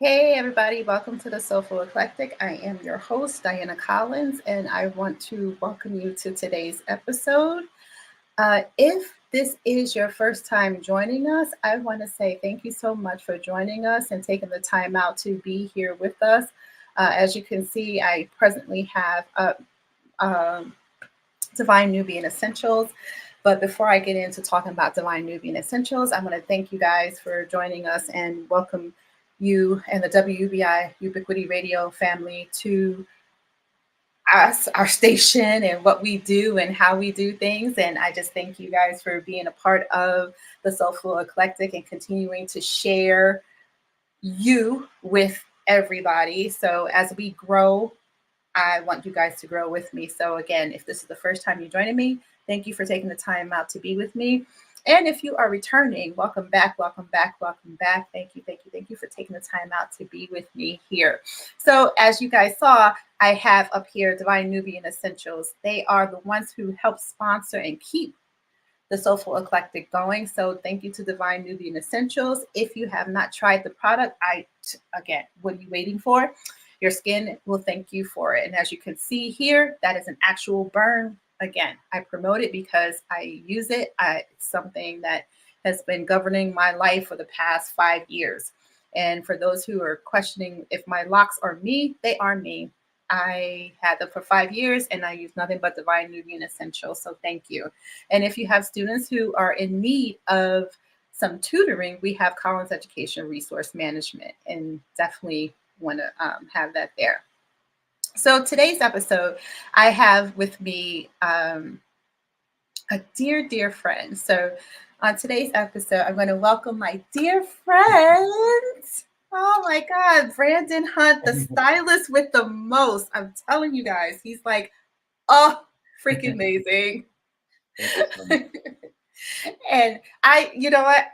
Hey everybody, welcome to the Soulful Eclectic. I am your host, Diana Collins, and I want to welcome you to today's episode. If this is your first time joining us, I want to say thank you so much for joining us and taking the time out to be here with us. As you can see, I presently have um, Divine Nubian Essentials. But before I get into talking about Divine Nubian Essentials, I want to thank you guys for joining us and welcome you and the WUBI Ubiquity Radio family to us, our station, and what we do and how we do things. And I just thank you guys for being a part of the Soulful Eclectic and continuing to share you with everybody. So as we grow, I want you guys to grow with me. So again, if this is the first time you're joining me, thank you for taking the time out to be with me. And if you are returning, welcome back, welcome back, welcome back. Thank you, thank you, thank you for taking the time out to be with me here. So as you guys saw, I have up here Divine Nubian Essentials. They are the ones who help sponsor and keep the Soulful Eclectic going. So thank you to Divine Nubian Essentials. If you have not tried the product, again, what are you waiting for? Your skin will thank you for it. And as you can see here, that is an actual burn. Again, I promote it because I use it. It's something that has been governing my life for the past 5 years. And for those who are questioning if my locks are me, they are me. I had them for 5 years and I use nothing but Divine Nubian Essentials. So thank you. And if you have students who are in need of some tutoring, we have Collins Education Resource Management, and definitely want to have that there. So today's episode, I have with me a dear, dear friend. So on today's episode, I'm going to welcome my dear friend. Oh my God, Brandon Hunt, the stylist with the most. I'm telling you guys, he's like, oh, freaking amazing. And you know what?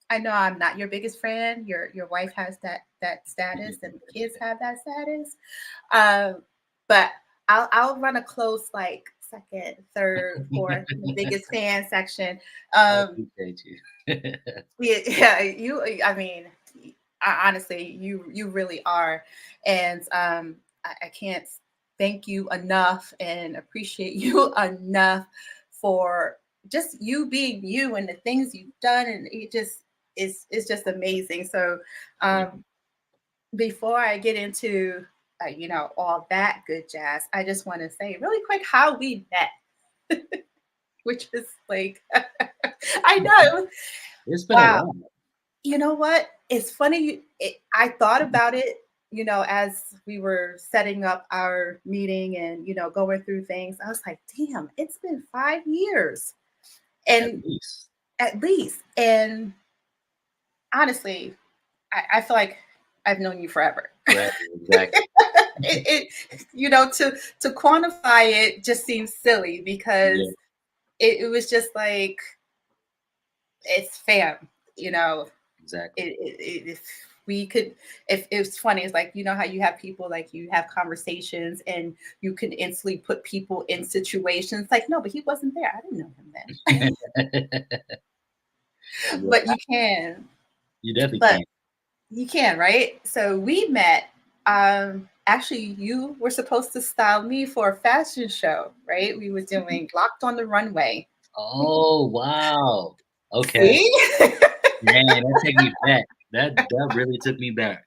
I know I'm not your biggest fan. Your wife has that status, and the kids have that status. But I'll run a close like second, third, fourth, the biggest fan section. I appreciate you. Yeah, you. I mean, honestly, you really are, and I can't thank you enough and appreciate you enough for just you being you and the things you've done, and it just it's just amazing. So before I get into all that good jazz, I just want to say really quick how we met, which is like I know. It's been a Wow. while. You know what? It's funny. I thought about it, as we were setting up our meeting and, going through things. I was like, damn, it's been 5 years. At And least. at least. And honestly, I feel like I've known you forever. Right, exactly. To quantify it just seems silly because Yeah, it was just like, it's fam, you know, exactly. if we could, if it's funny, it's like, how you have people, like you have conversations and you can instantly put people in situations like, no, but he wasn't there, I didn't know him then. Yeah, But you can, you definitely but can. you can, right? So we met, actually you were supposed to style me for a fashion show, right? We were doing Locked on the Runway. Oh, wow. Okay. See? Man, that take me back. That really took me back.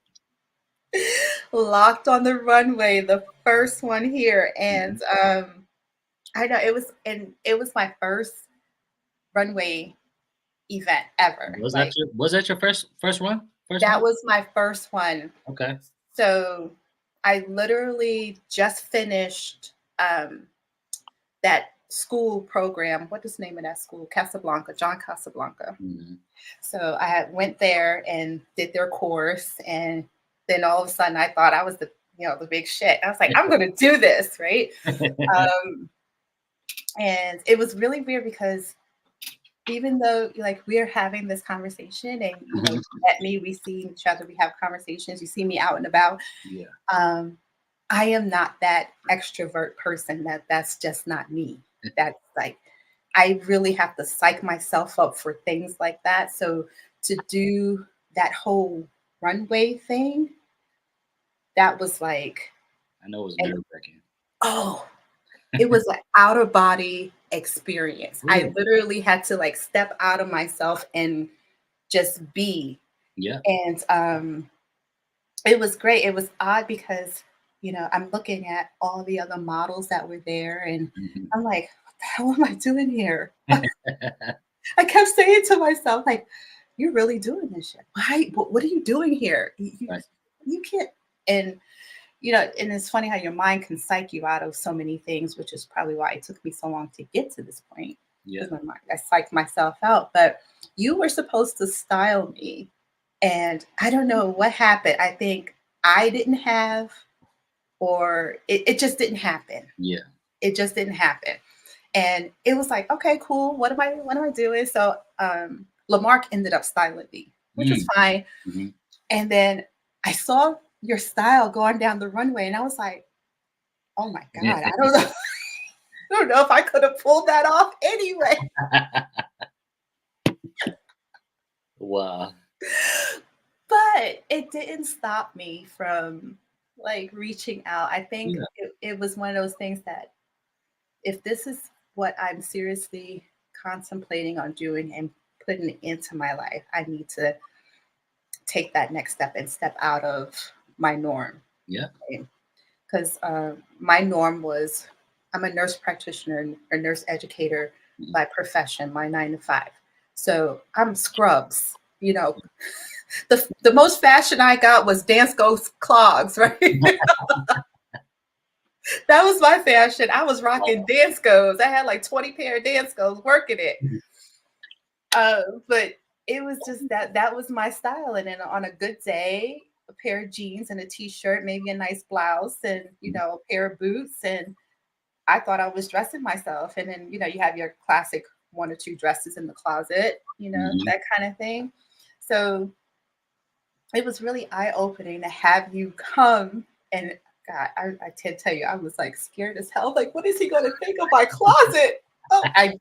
Locked on the Runway, the first one here. Mhm. And I know it was my first runway event ever. Like Was that your first one? First that one? was my first one. Okay. So I literally just finished that school program. What is the name of that school? Casablanca, John Casablanca. Mhm. So I had went there and did their course, and then all of a sudden I thought I was the big shit. I was like, I'm going to do this, right? Um, and it was really weird because even though like we're having this conversation and you Mhm. met me, we see each other, we have conversations, you see me out and about. Yeah. Um, I am not that extrovert person. That's just not me. That's like I really have to psych myself up for things like that. So to do that whole runway thing, that was like, I know it was and nerve-wracking. oh, it was like out of body experience. I Really? literally had to like step out of myself and just be. Yeah. And it was great. It was odd because, I'm looking at all the other models that were there and Mhm. I'm like, what the hell am I doing here? I kept saying to myself, like, you're really doing this shit. Why? What are you doing here? Right. You can't. And, and it's funny how your mind can psych you out of so many things, which is probably why it took me so long to get to this point. Yeah. Because my mind, I psyched myself out. But you were supposed to style me. And I don't know what happened. I think I didn't have, or it just didn't happen. Yeah. It just didn't happen. And it was like, okay, cool. What am I doing? So Lamarck ended up styling me, which was Mm. fine. Mhm. And then I saw your style going down the runway, and I was like, oh my God, I don't know. I don't know if I could have pulled that off anyway. Wow. But it didn't stop me from like reaching out. I think Yeah. it was one of those things that if this is what I'm seriously contemplating on doing and putting into my life, I need to take that next step and step out of my norm. Yeah. Because my norm was I'm a nurse practitioner or nurse educator Mhm. by profession, my 9 to 5. So I'm scrubs. The most fashion I got was dance ghost clogs, right? That was my fashion. I was rocking dance goes. I had like 20 pair of dance goes working it. But it was just that was my style. And then on a good day, a pair of jeans and a t-shirt, maybe a nice blouse and, a pair of boots. And I thought I was dressing myself. And then, you have your classic one or two dresses in the closet, Mhm. that kind of thing. So it was really eye-opening to have you come and God, I can't tell you, I was like scared as hell. Like, what is he gonna think of my closet? Oh, I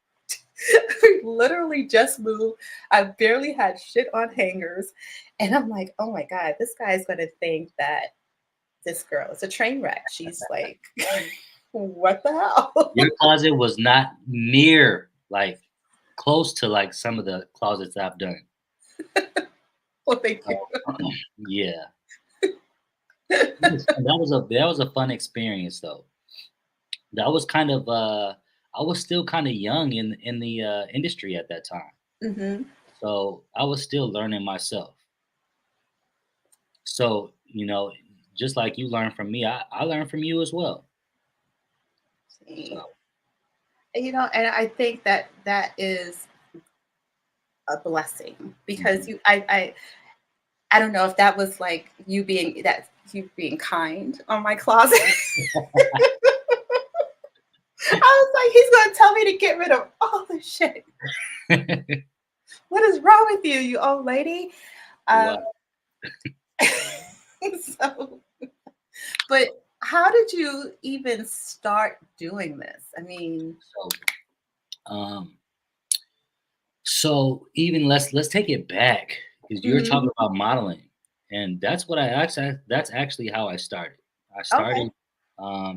literally just moved. I barely had shit on hangers. And I'm like, oh my God, this guy's gonna think that this girl is a train wreck. She's like, what the Your hell? closet was not near, like, close to, like, some of the closets I've done. Well, thank you. So, yeah. That was a fun experience, though. That was kind of, I was still kinda young in the, industry at that time, Hmm. so I was still learning myself. So, just like you learned from me, I learned from you as well. See, So, and I think that that is a blessing because mhm. I don't know if that was like you being kind on my closet. I was like, he's gonna tell me to get rid of all the shit. What is wrong with you, you old lady? Um, Wow. so, but how did you even start doing this? I mean, So, um, so even let's take it back because you're mhm, talking about modeling, and that's actually how I started. I okay, started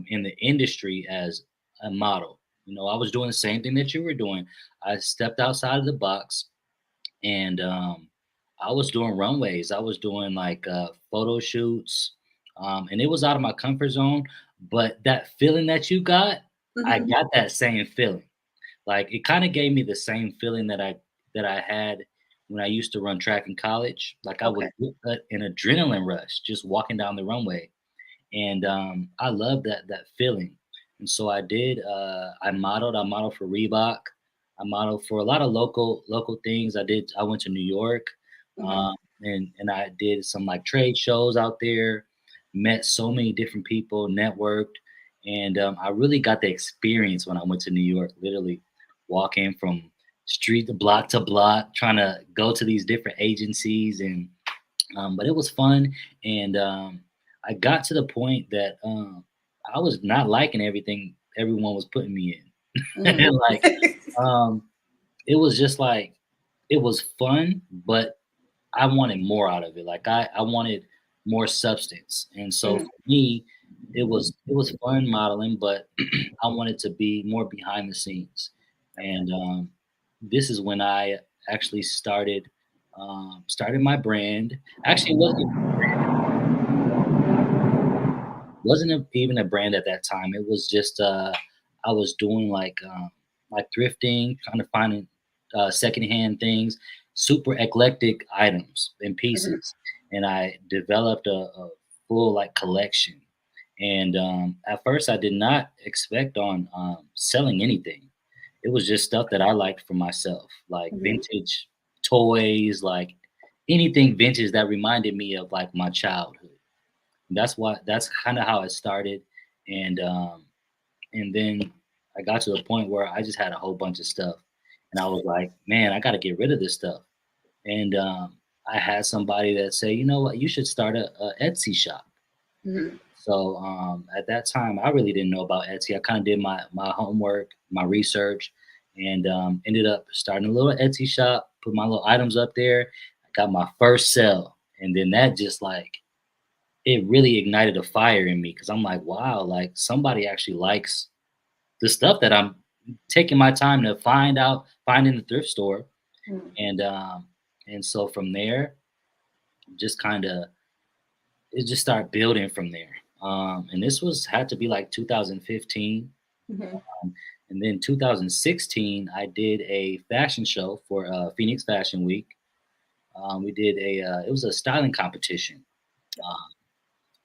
in the industry as a model. I was doing the same thing that you were doing. I stepped outside of the box, and I was doing runways. I was doing like photo shoots, and it was out of my comfort zone. But that feeling that you got, I mhm, got that same feeling. Like, it kinda gave me the same feeling that I had when I used to run track in college. Like, I okay, would get an adrenaline rush just walking down the runway, and, I love that feeling, and so I modeled for Reebok, I modeled for a lot of local things. I went to New York, mhm, and I did some, like, trade shows out there, met so many different people, networked, and, I really got the experience when I went to New York, literally walking from street to block, trying to go to these different agencies, and but it was fun, and I got to the point that I was not liking everything everyone was putting me in. mhm. Like, um, it was just like it was fun, but I wanted more out of it. Like I wanted more substance. And so Mhm. for me, it was fun modeling, but I wanted to be more behind the scenes. And this is when I actually started my brand. Actually, it even a brand at that time. It was just I was doing like thrifting, trying to find secondhand things, super eclectic items and Mhm. pieces, and I developed a full like collection. And at first, I did not expect on selling anything. It was just stuff that I liked for myself, like Mhm. vintage toys, like anything vintage that reminded me of like my childhood. That's kind of how it started, and then I got to the point where I just had a whole bunch of stuff, and I was like, man, I got to get rid of this stuff. And I had somebody that say, you know what, you should start a Etsy shop. Mhm. So at that time, I really didn't know about Etsy. I kind of did my homework, my research, and ended up starting a little Etsy shop. Put my little items up there. I got my first sale, and then that just like it really ignited a fire in me because I'm like, wow, like somebody actually likes the stuff that I'm taking my time to find in the thrift store, Mhm. and so from there, just kind of it just started building from there. And this was had to be like 2015, Mhm. and then 2016, I did a fashion show for Phoenix Fashion Week. We did it was a styling competition, um,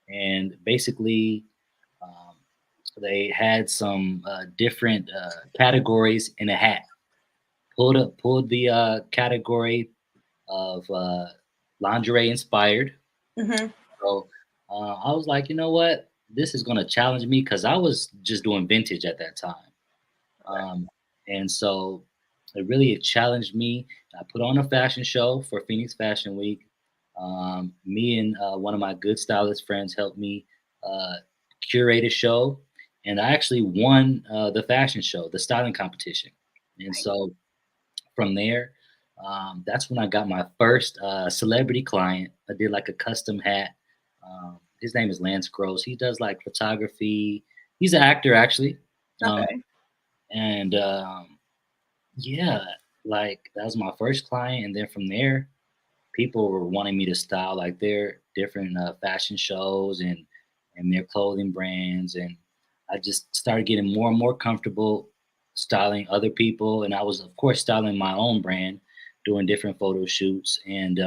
and basically Um, they had some different categories in a hat. Pulled the category of lingerie inspired. Mhm. So I was like, you know what, this is going to challenge me because I was just doing vintage at that time, um, and so it challenged me. I put on a fashion show for Phoenix Fashion Week. Me and one of my good stylist friends helped me uh, curate a show, and I actually won the fashion show, the styling competition. And Nice. so from there, that's when I got my first celebrity client. I did like a custom hat. His name is Lance Gross. He does like photography. He's an actor actually. Um, Okay. and yeah, like that was my first client, and then from there, people were wanting me to style like their different fashion shows and their clothing brands, and I just started getting more and more comfortable styling other people, and I was of course styling my own brand, doing different photo shoots, and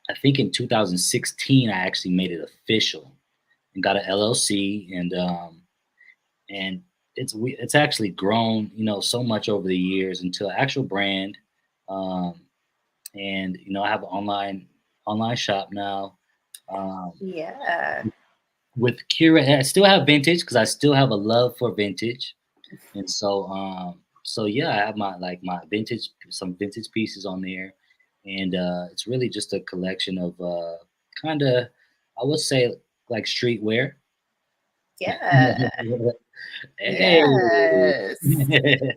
I think in 2016 I actually made it official and got an LLC, and it's actually grown, so much over the years into an actual brand. Um, and I have an online shop now. Um, Yeah. with curate, I still have vintage because I still have a love for vintage, and so yeah, I have my vintage, some vintage pieces on there, and it's really just a collection of kind of, I would say, like streetwear. Yeah. Hey. Yes. Yeah.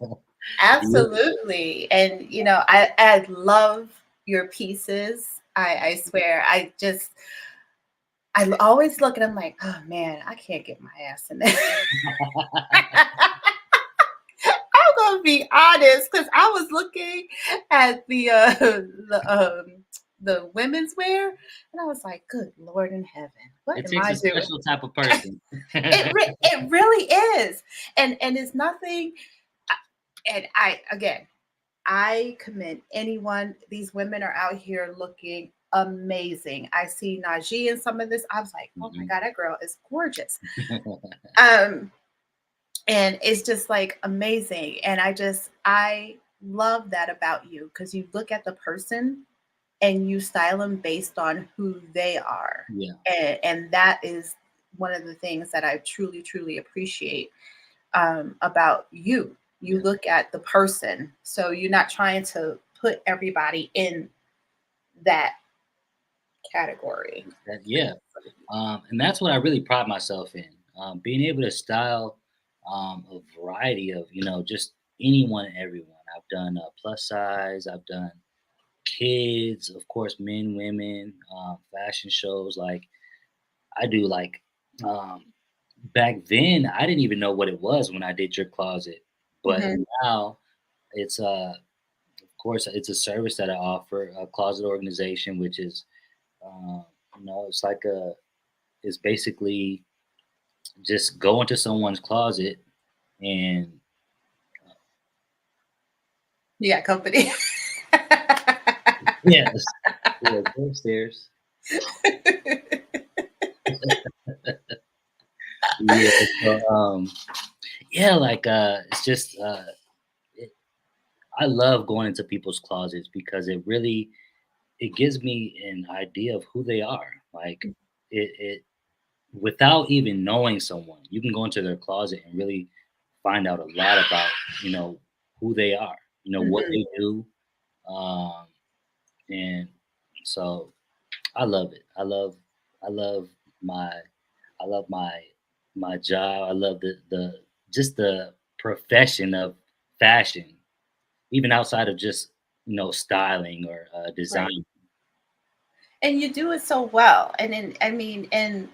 Absolutely. And I love your pieces. I swear. I always look and I'm like, oh man, I can't get my ass in there. I'm gonna be honest, because I was looking at the women's wear, and I was like, "Good Lord in heaven, what It am takes I a doing?" special type of person. It really is, and it's nothing. And I again, I commend anyone. These women are out here looking amazing. I see Najee in some of this. I was like, "Oh my Mhm. god, that girl is gorgeous." Um, and it's just like amazing, and I love that about you because you look at the person and you style them based on who they are, Yeah, and that is one of the things that I truly truly appreciate about you. You yeah, look at the person, so you're not trying to put everybody in that category. yeah. And that's what I really pride myself in, being able to style a variety of, just anyone and everyone. I've done plus size, I've done kids, of course, men, women, fashion shows. Like I do, like um, back then, I didn't even know what it was when I did your closet, but Mhm. now it's of course, it's a service that I offer, a closet organization, which is, uh, it's like it's basically just go into someone's closet and Yeah, company. yes, yeah, go upstairs. Yeah, so, yeah, like it's just it, I love going into people's closets because it gives me an idea of who they are. Like it without even knowing someone, you can go into their closet and really find out a lot about you know who they are, what Mhm. they do, um, and so I love it. I love my I love my job. I love the just the profession of fashion, even outside of just styling or Right. design. And you do it so well. And then, I mean, and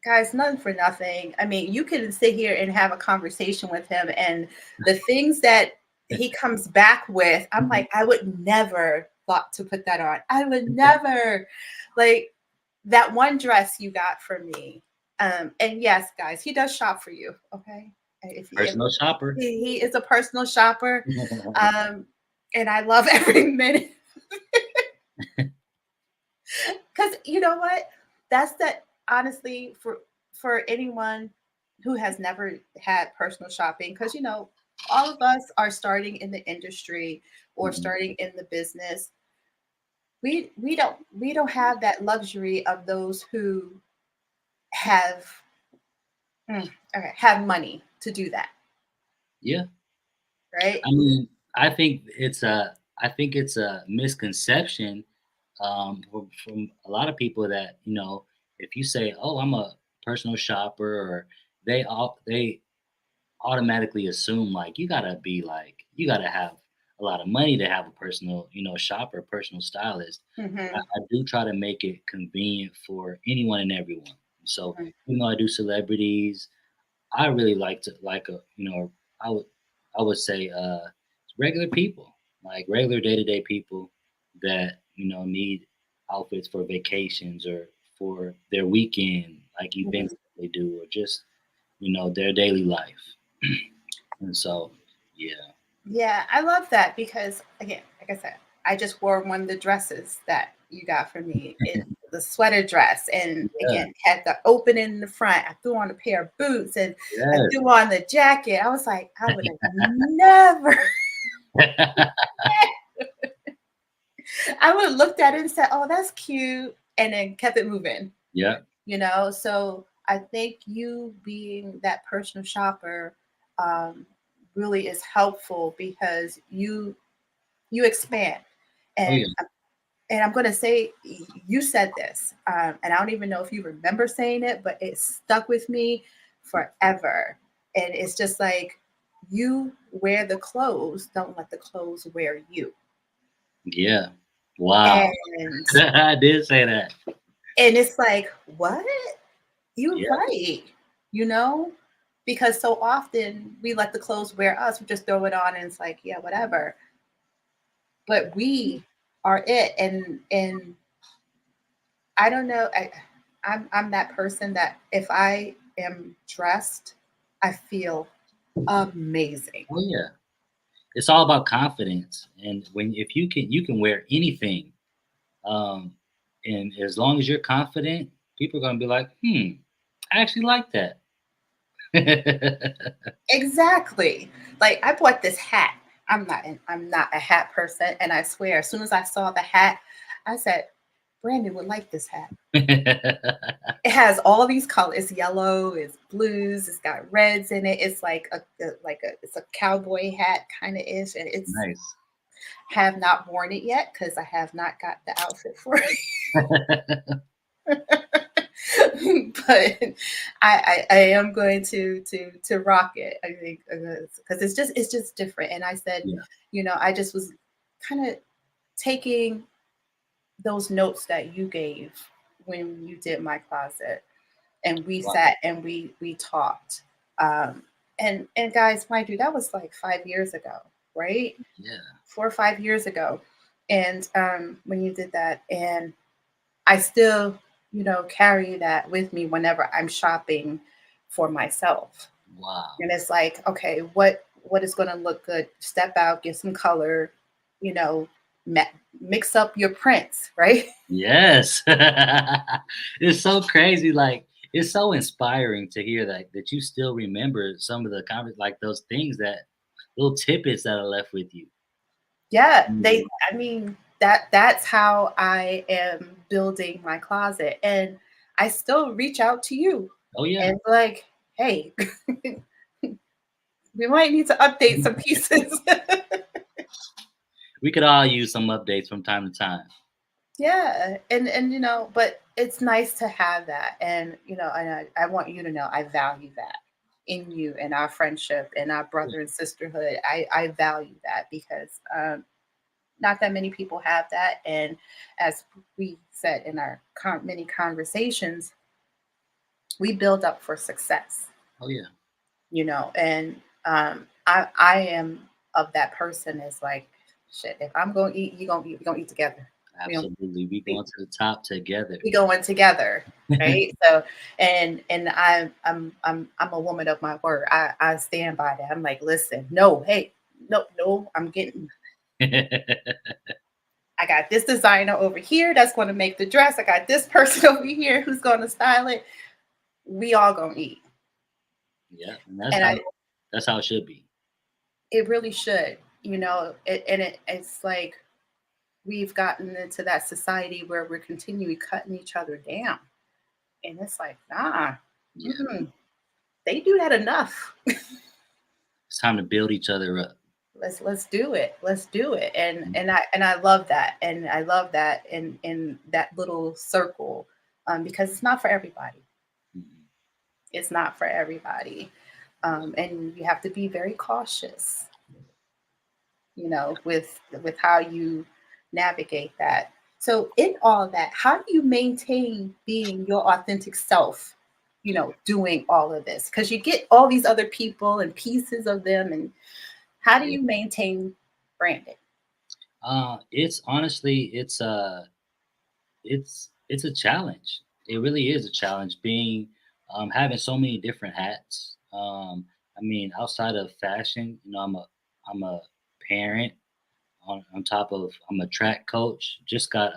guys, nothing for nothing. I mean, you can sit here and have a conversation with him, and the things that he comes back with, I'm like, I would never thought to put that on. I would never, like that one dress you got for me. And yes, guys, he does shop for you. Okay, if Personal shopper. he is a personal shopper, um, and I love every minute because you know what? That's that honestly for anyone who has never had personal shopping, because all of us are starting in the industry or Mhm. starting in the business. We don't have that luxury of those who have okay, have money to do that, Yeah. right? I mean, I think it's a misconception from a lot of people that if you say, "Oh, I'm a personal shopper," or they automatically assume like you gotta have a lot of money to have a personal shopper, personal stylist. Hmm. I do try to make it convenient for anyone and everyone. So even though I do celebrities, I really like to I would I would say regular people, like regular day-to-day people that, need outfits for vacations or for their weekend, like events that they do, or just, their daily life. And so, yeah. Yeah, I love that because again, like I said, I just wore one of the dresses that you got for me. It the sweater dress, and Yeah. again had the opening in the front. I threw on a pair of boots, and I Yes. threw on the jacket. I was like, I would have never. I would have looked at it and said, "Oh, that's cute," and then kept it moving. Yeah. So I think you being that personal shopper um, really is helpful because you expand. Oh, And yeah. and I'm going to say you said this, and I don't even know if you remember saying it, but it stuck with me forever. And it's just like you wear the clothes, don't let the clothes wear you. Yeah. Wow. And I did say that. it's like, what? You're Yeah. right. You know, because so often we let the clothes wear us. We just throw it on, and it's like, yeah, whatever. But we are it, and I don't know. I'm that person that if I am dressed, I feel amazing. Oh, yeah. It's all about confidence, and when if you can wear anything, um, and as long as you're confident, people are gonna be like, I actually like that." Exactly. Like I bought this hat. I'm not a hat person, and I swear, as soon as I saw the hat, I said, Brandon would like this hat. It has all these colors. It's yellow, it's blues, it's got reds in it. It's like it's a cowboy hat kind of ish, and it's Nice. have not worn it yet because I have not got the outfit for it. But I am going to rock it. I think because it's just different. And I said, Yeah. I just was kind of taking those notes that you gave when you did my closet, and we Wow. sat and we talked. Um, and guys, mind you, that was like 5 years ago, right? Yeah. 4 or 5 years ago. And when you did that, and I still, carry that with me whenever I'm shopping for myself. Wow. And it's like, okay, what is going to look good? Step out, get some color, you know, mix up your prints, right? Yes. It's so crazy, like, it's so inspiring to hear that you still remember some of the like, those things that little tidbits that are left with you. Yeah, Mhm. I mean, that's how I am building my closet. And I still reach out to you Oh, yeah. and like, hey, we might need to update some pieces. We could all use some updates from time to time. Yeah, and but it's nice to have that, and and I want you to know I value that in you and our friendship and our Yeah. brother and sisterhood. I value that because not that many people have that, and as we said in our many conversations, we build up for success, Oh, yeah. and I am of that person is like, shit. If I'm gonna eat, you gonna eat. We gonna eat together. We don't. Absolutely. We going to the top together. We going together, right? So, and I'm a woman of my word. I stand by that. I'm like, listen, no, hey, no, no, I'm getting. I got this designer over here that's going to make the dress. I got this person over here who's going to style it. We all gonna eat, Yeah, and and that's how it should be. it really should, and it's like we've gotten into that society where we're continually cutting each other down, and it's like, nah, Yeah. mm-mm, they do that enough. It's time to build each other up. Let's do it. Let's do it. And Mhm. I love that. And I love that in that little circle, because it's not for everybody. Mhm. It's not for everybody. And you have to be very cautious, with how you navigate that. So in all that, how do you maintain being your authentic self, doing all of this? Because you get all these other people and pieces of them, and how do Yeah. you maintain branding? It's honestly, it's a challenge. It really is a challenge being having so many different hats. I mean, outside of fashion, I'm a parent. On top of I'm a track coach. Just got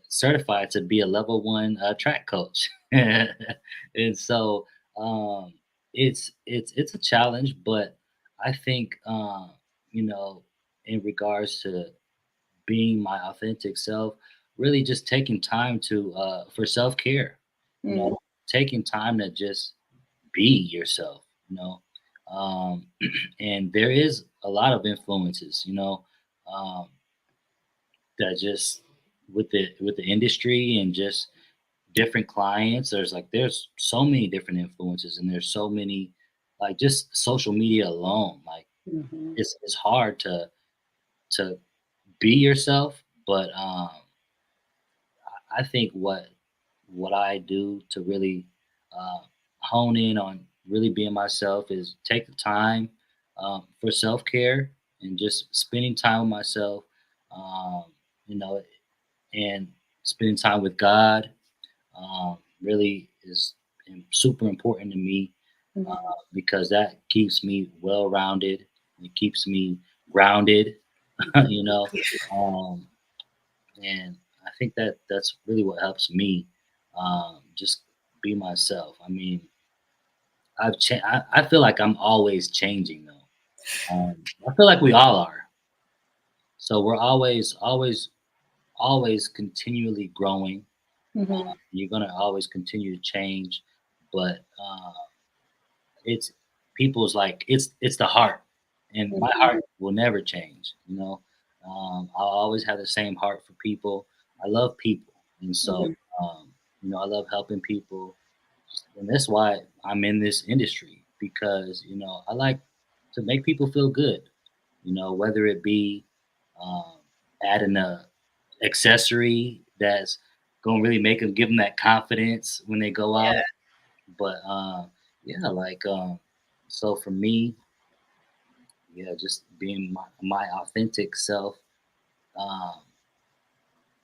certified to be a level one track coach, and so um, it's a challenge. But I think you know, in regards to being my authentic self, really just taking time to for self care. You Mm, know, taking time to just be yourself. Um, and there is a lot of influences. Um, that just with the industry and just different clients. There's so many different influences, and there's so many like just social media alone. Like mhm, it's hard to be yourself, but I think what I do to really uh, hone in on really being myself is take the time for self care and just spending time with myself, um, you know, and spending time with God really is super important to me mhm. because that keeps me well rounded. It keeps me grounded, you know. Um, and I think that that's really what helps me just be myself. I mean, I feel like I'm always changing though. I feel like we all are. So we're always continually growing. Mhm, You're gonna always continue to change, but it's people's like it's the heart, and my mhm, heart will never change. I'll always have the same heart for people. I love people, and so mhm, um, I love helping people, and that's why I'm in this industry because I like to make people feel good. Whether it be um, adding accessory that's gonna really make them give them that confidence when they go Yeah. out. But yeah, like so for me, yeah, just being my authentic self. Um,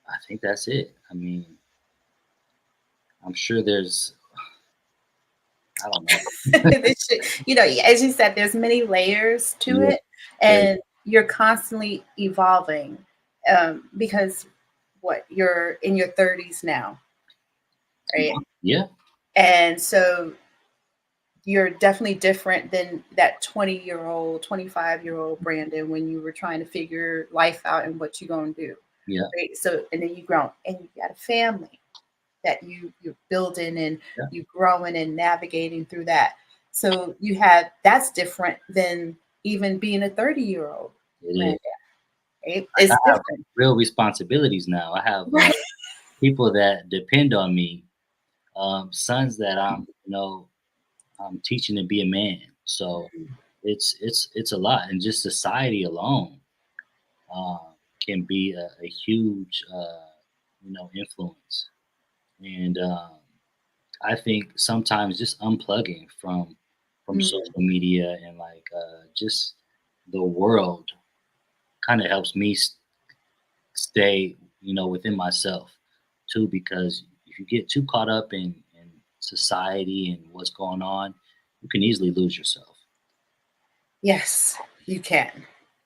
I think that's it. I mean, I'm sure there's I don't know. This should, as you said, there's many layers to Yeah, it, very, and you're constantly evolving, because what you're in your 30s now, right? yeah, And so you're definitely different than that 20-year-old, 25-year-old Brandon when you were trying to figure life out and what you're going to do, yeah, right? So, and then you grown and you got a family that you're building and yeah. you growing and navigating through that. So you have that's different than even being a 30-year-old It Brandon, is. right? Like, It's I have different. real responsibilities now. I have Right. people that depend on me, sons that I'm teaching to be a man. So it's a lot, and just society alone uh, can be a huge influence. And I think sometimes just unplugging from Mm. social media and like just the world kind of helps me stay within myself too, because if you get too caught up in society and what's going on, you can easily lose yourself. Yes, you can.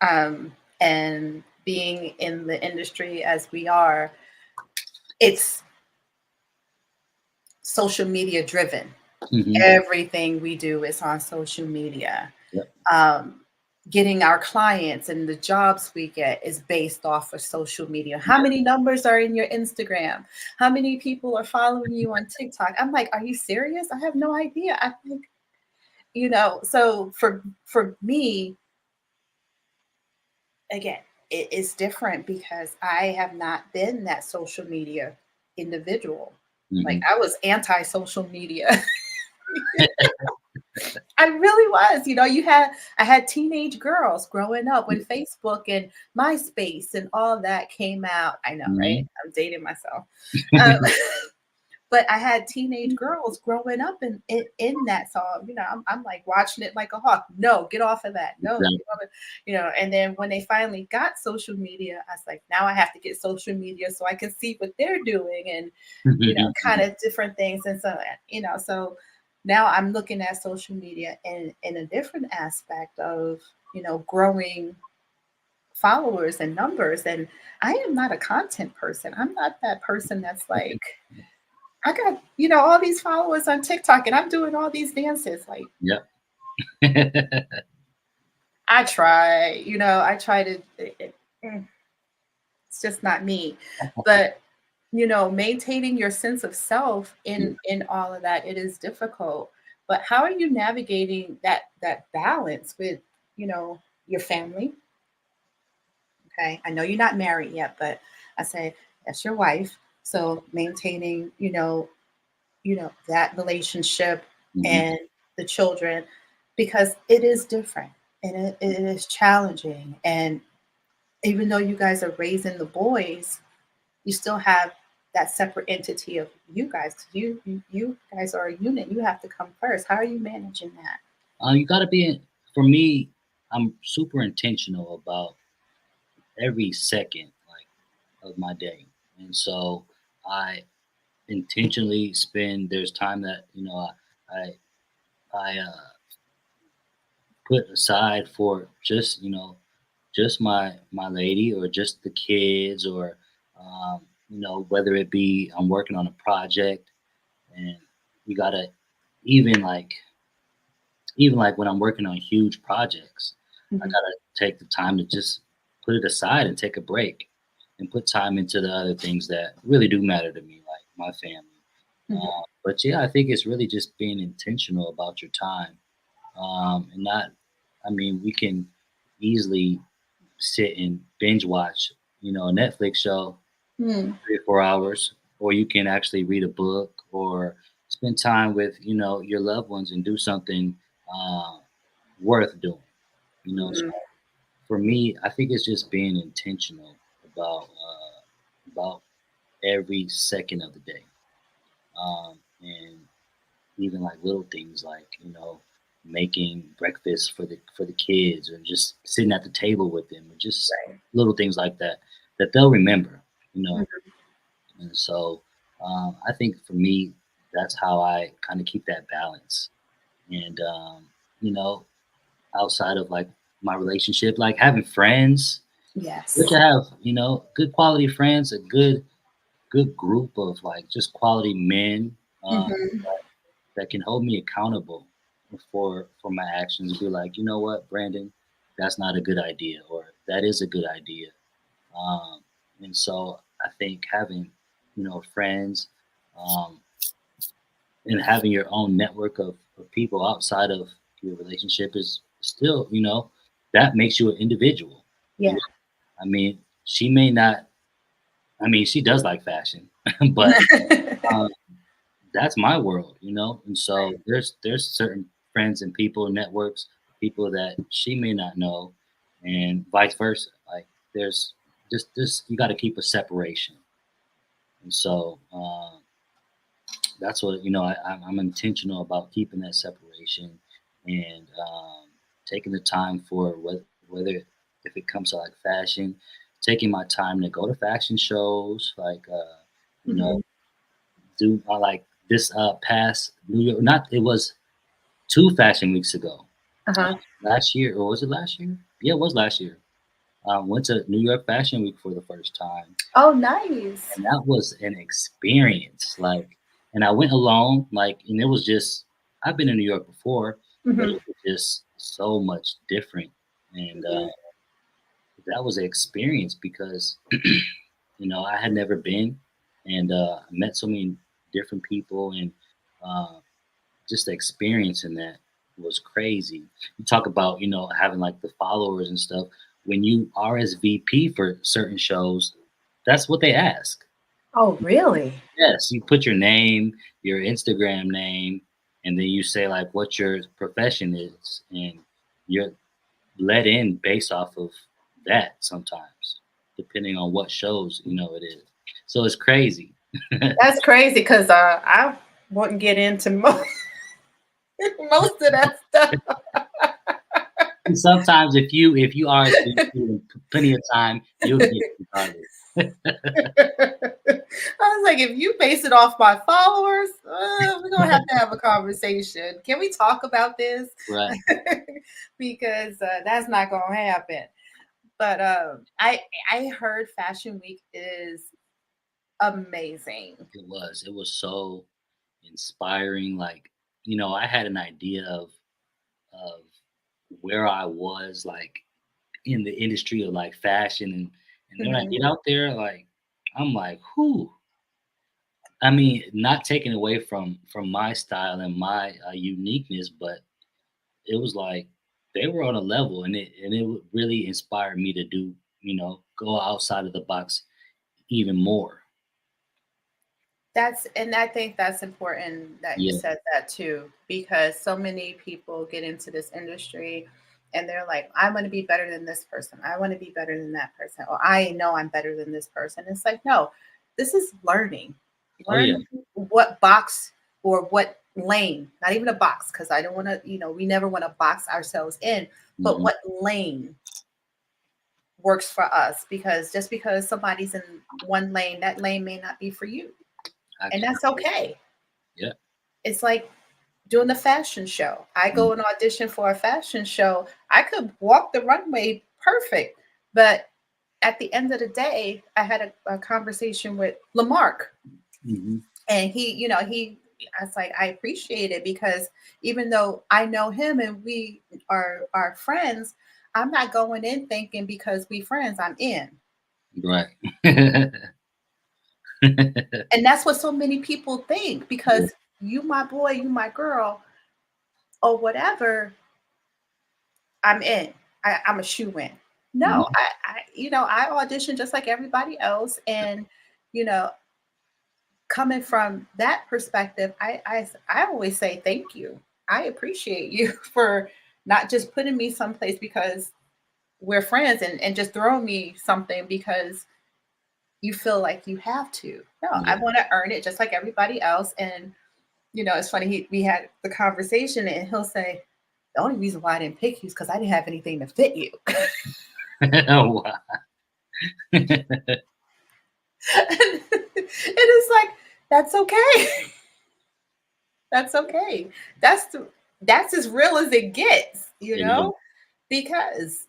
And being in the industry as we are, it's social media driven. Hmm. Everything we do is on social media. Yep. Um, Getting our clients and the jobs we get is based off of social media. How Yep. many numbers are in your Instagram? How many people are following you on TikTok? I'm like, are you serious? I have no idea. I think, so for me, again, it is different because I have not been that social media individual. Like Hmm. I was anti-social media. I really was. I had teenage girls growing up when Facebook and MySpace and all that came out. I know, right? Hmm. I'm dating myself. Um, but I had teenage girls growing up in that song. I'm like watching it like a hawk. No, get off of that. No, Exactly. get off of, and then when they finally got social media, I was like, now I have to get social media so I can see what they're doing and kind of different things. And so, so now I'm looking at social media in a different aspect of, growing followers and numbers. And I am not a content person. I'm not that person that's like, I got, all these followers on TikTok and I'm doing all these dances. Like, Yep. I try to, it's just not me. But, maintaining your sense of self Yeah. in all of that, it is difficult. But how are you navigating that balance with, your family? Okay. I know you're not married yet, but I say that's your wife. So maintaining, that relationship Hmm. and the children, because it is different and it is challenging. And even though you guys are raising the boys, you still have that separate entity of you guys. 'Cause you guys are a unit. You have to come first. How are you managing that? You got to be. For me, I'm super intentional about every second, like, of my day, and so I intentionally spend. There's time that I I put aside for just just my lady, or just the kids, or whether it be I'm working on a project, and you gotta even like even like when I'm working on huge projects, I Mhm, gotta take the time to just put it aside and take a break and put time into the other things that really do matter to me, like my family. mhm, But yeah, I think it's really just being intentional about your time, and not. I mean, we can easily sit and binge watch, a Netflix show mm, 3 or 4 hours, or you can actually read a book or spend time with your loved ones and do something uh, worth doing. So mm. for me, I think it's just being intentional about about every second of the day. And even like little things like, making breakfast for the kids, or just sitting at the table with them, or just Right. little things like that that they'll remember, you know. Mhm. And so I think for me, that's how I kind of keep that balance. And you know, outside of like my relationship, like having friends, good Yes. to have, good quality friends, a good group of like just quality men Hmm. that can hold me accountable for my actions. Be like, you know what, Brandon, that's not a good idea, or that is a good idea. Um, and so I think having, friends, um, and having your own network of people outside of your relationship is still, that makes you an individual. Yeah. I mean, she may not. I mean, she does like fashion, but um, that's my world, And so there's certain friends and people, networks, people that she may not know, and vice versa. Like there's just this, you got to keep a separation, and so that's what I'm intentional about keeping that separation, and taking the time for whether if it comes to like fashion, taking my time to go to fashion shows, like you know Hmm. do like this past New York. Not it was 2 fashion weeks ago. Uh-huh. Last year, or was it last year? Yeah, it was last year. Went to New York Fashion Week for the first time, Oh, nice. and that was an experience. Like, and I went alone. Like, and it was just I've been in New York before, but Hmm. it was just so much different, and Yeah. that was an experience because I had never been, and met so many different people, and uh, just the experience in that was crazy. You talk about, having like the followers and stuff. When you RSVP for certain shows, that's what they ask. Oh, really? Yes, you put your name, your Instagram name, and then you say like what your profession is, and you're let in based off of that sometimes, depending on what shows it is. So it's crazy. That's crazy because I wouldn't get into most of that stuff. And sometimes if you RSVP plenty of time, you'll get regardless. I was like, if you base it off my followers, we're gonna have a conversation. Can we talk about this? Right. Because that's not gonna happen. But I heard Fashion Week is amazing. It was so inspiring. Like, I had an idea of where I was like in the industry of like fashion, and then when I Mhm. get out there, like I'm like, whoo. I mean, not taking away from my style and my uniqueness, but it was like they were on a level, and it would really inspired me to do, go outside of the box even more. That's and I think that's important that you Yeah. said that too, because so many people get into this industry and they're like, I want to be better than this person. I want to be better than that person. Or I know I'm better than this person. It's like, no, this is learning. Oh yeah. Learn what box or what lane, not even a box, because I don't want to, we never want to box ourselves in, but Hmm. what lane works for us, because just because somebody's in one lane, that lane may not be for you. And that's Absolutely. okay. Yeah. It's like doing the fashion show. I Mm. go and audition for a fashion show. I could walk the runway perfect, but at the end of the day, I had a conversation with Lamarck, Mhm. and I was like, I appreciate it because even though I know him and we are friends, I'm not going in thinking because we friends, I'm in. Right. And that's what so many people think Yeah. because you my boy, you my girl, or whatever, I'm in. I'm a shoe in. No, Mhm. I audition just like everybody else, and you know, coming from that perspective, I always say thank you. I appreciate you for not just putting me someplace because we're friends and just throwing me something because you feel like you have to. No, I Yeah. want to earn it just like everybody else. And it's funny. We had the conversation, and he'll say, "The only reason why I didn't pick you is because I didn't have anything to fit you." Oh, wow. And it's like, that's okay. That's okay. That's that's as real as it gets, It is. because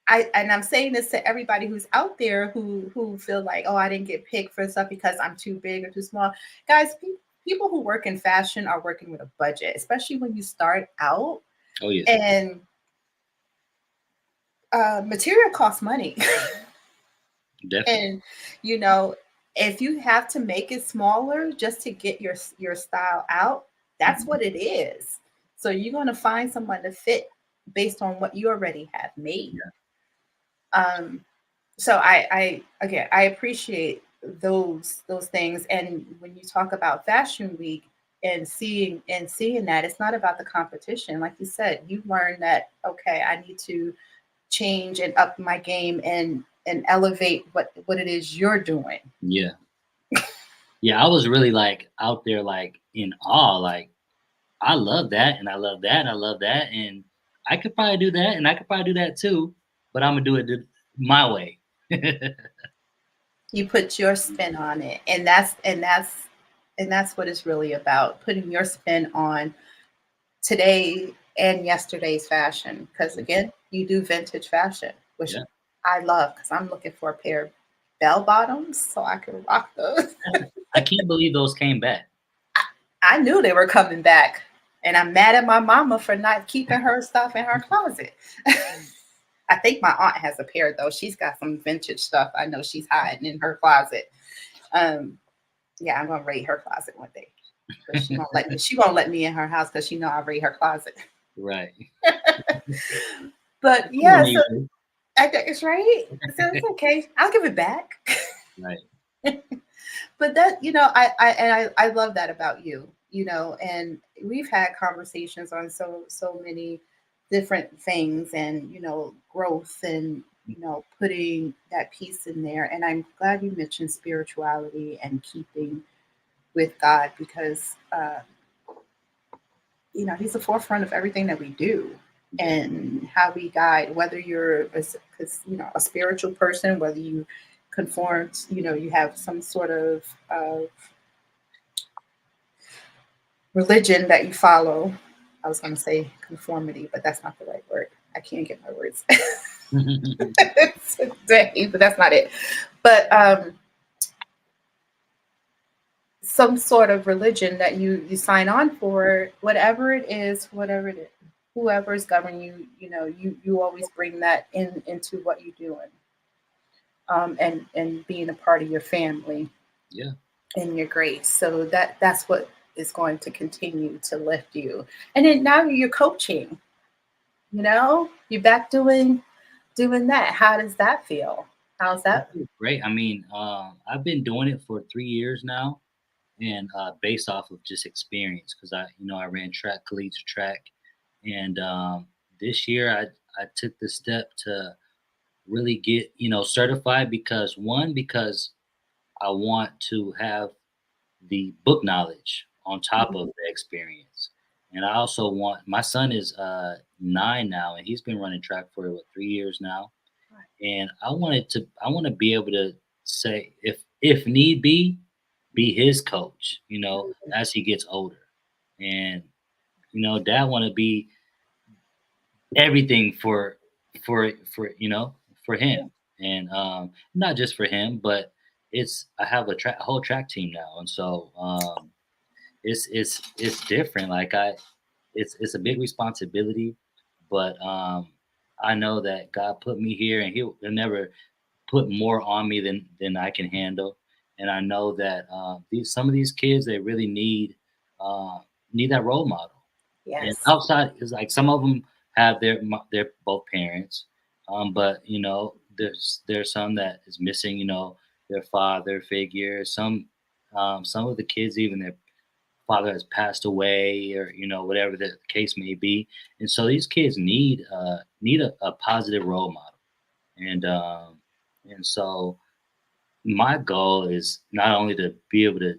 I'm saying this to everybody who's out there who feel like, oh, I didn't get picked for stuff because I'm too big or too small. Guys, people who work in fashion are working with a budget, especially when you start out, Oh, yeah. and material costs money. Definitely. And you know, if you have to make it smaller just to get your style out, that's Mhm. what it is. So you're going to find someone to fit based on what you already have made. Yeah. Um, so I again, I appreciate those things. And when you talk about Fashion Week and seeing that, it's not about the competition. Like you said, you learn that, okay, I need to change and up my game and elevate what it is you're doing. Yeah. Yeah, I was really, like, out there, like, in awe, like, I love that, and I love that, and I love that, and I could probably do that, and I could probably do that too, but Imma do it th my way. You put your spin on it, and that's what it's really about, putting your spin on today and yesterday's fashion. Because again, you do vintage fashion, which Yeah. I love, because I'm looking for a pair of bell bottoms so I can rock those. I can't believe those came back. I knew they were coming back, and I'm mad at my mama for not keeping her stuff in her closet. I think my aunt has a pair though. She's got some vintage stuff. I know she's hiding in her closet. Um, yeah, I'm gonna raid her closet one day. But she won't let me. She won't let me in her house because she know I raid her closet. Right. But No yeah, so need to. I think it's right. So it's okay. I'll give it back. Right. But that, I love that about you. And we've had conversations on so many different things, and growth, and putting that piece in there. And I'm glad you mentioned spirituality and keeping with God, because He's the forefront of everything that we do, Yeah. and how we guide. Whether you're a spiritual person, whether you conform, you have some sort of religion that you follow. I was going to say conformity, but that's not the right word. I can't get my words today, but that's not it. But some sort of religion that you sign on for, whatever it is, whoever is governing you, you always bring that into what you're doing, and being a part of your family Yeah. and your grace. So that's what is going to continue to lift you. And then now you're coaching. You're back doing that. How does that feel? How's That that? was great. I mean, I've been doing it for 3 years now, and, based off of just experience, because I ran track, collegiate track, and, this year I took the step to really get, certified, because because I want to have the book knowledge on top of Mhm. the experience. And I also want, my son is 9 now, and he's been running track for what, 3 years now. And I want to be able to say, if need be his coach, as he gets older. And dad want to be everything for him, and not just for him, but I have a whole track team now, and so it's different. Like, it's a big responsibility, but I know that God put me here, and he'll never put more on me than I can handle. And I know that these some of these kids, they really uh, need that role model. And Yes. outside is like, some of them have their both parents, but there's some that is missing, their father figure. Some of the kids, even their father has passed away, or whatever the case may be. And so these kids need a positive role model. And so my goal is not only to be able to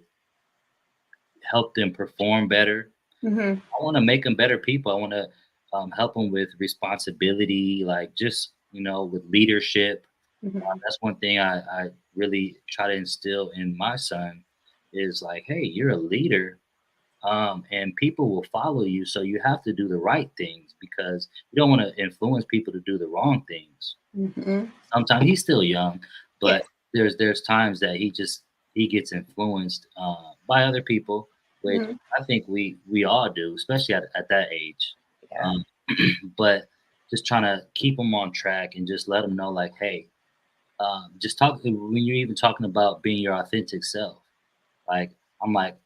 help them perform better. Hmm. I want to make them better people. I want to help them with responsibility, like just with leadership. Hmm. That's one thing I really try to instill in my son is like, hey, you're a leader, and people will follow you. So you have to do the right things because you don't want to influence people to do the wrong things. Hmm. Sometimes he's still young, Yes. but there's times that he gets influenced by other people, which Hmm. I think we all do, especially at that age. Yeah. Um, but just trying to keep them on track and just let them know, like, hey, just talk when you're even talking about being your authentic self. Like I'm like,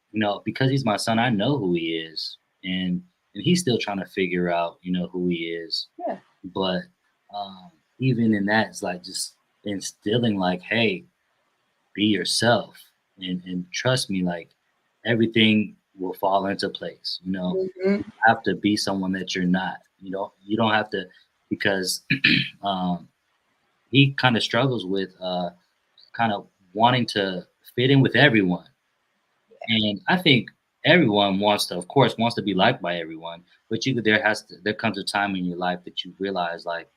because he's my son, I know who he is, and he's still trying to figure out, who he is. Yeah. But um, even in that, it's like just instilling, like, hey, be yourself, and trust me, like everything will fall into place. Hmm. You have to be someone that you're not. You don't have to because um, he kind of struggles with kind of wanting to fit in with everyone. And I think everyone wants to, of course, wants to be liked by everyone. But there comes a time in your life that you realize like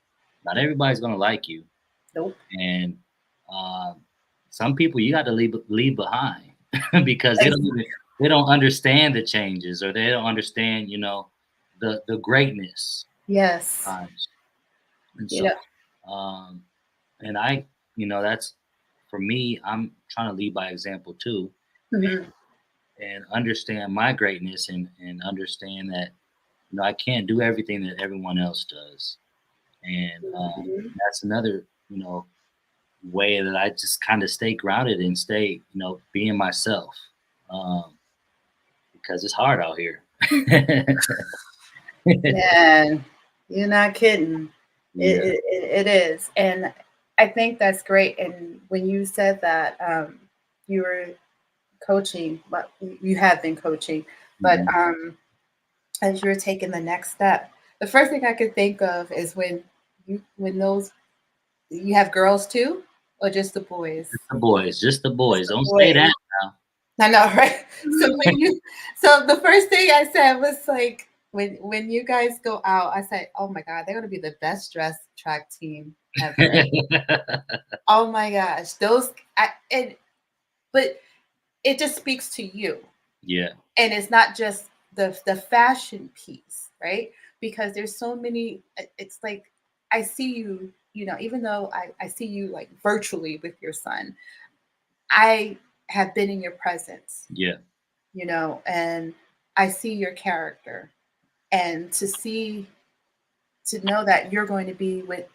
not everybody's gonna like you, Nope. and um, some people you got to leave behind because they don't understand the changes or they don't understand the greatness Yes. times. And You so know. um, and that's for me. I'm trying to lead by example too, Hmm. and understand my greatness and understand that I can't do everything that everyone else does, and Hmm. that's another way that I just kind of stay grounded and stay being myself, um, because it's hard out here. Man, you're not kidding. It, Yeah. it, it is. And I think that's great. And when you said that you were coaching, but you have been coaching, but Mhm. as you're taking the next step, the first thing I could think of is when those you have girls too, or just the boys? Just the Just boys. the Don't say boys. that I know, right? So now. when you, so the first thing I said was like, when you guys go out, I said, "Oh my God, they're gonna be the best dressed track team ever." Oh my gosh, but it just speaks to you, Yeah. and it's not just the fashion piece, right? Because there's so many. It's like I see you, even though I see you like virtually with your son, I have been in your presence, Yeah. and I see your character. And to know that you're going to be with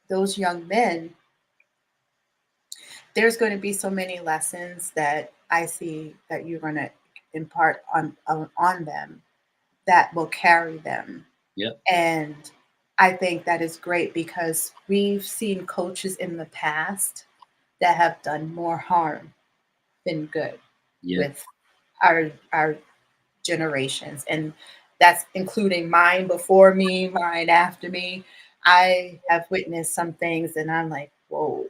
those young men, there's going to be so many lessons that I see that you're going to impart on them that will carry them. Yep. And I think that is great because we've seen coaches in the past that have done more harm than good Yeah. with our generations, and that's including mine before me, mine after me. I have witnessed some things and I'm like, whoa.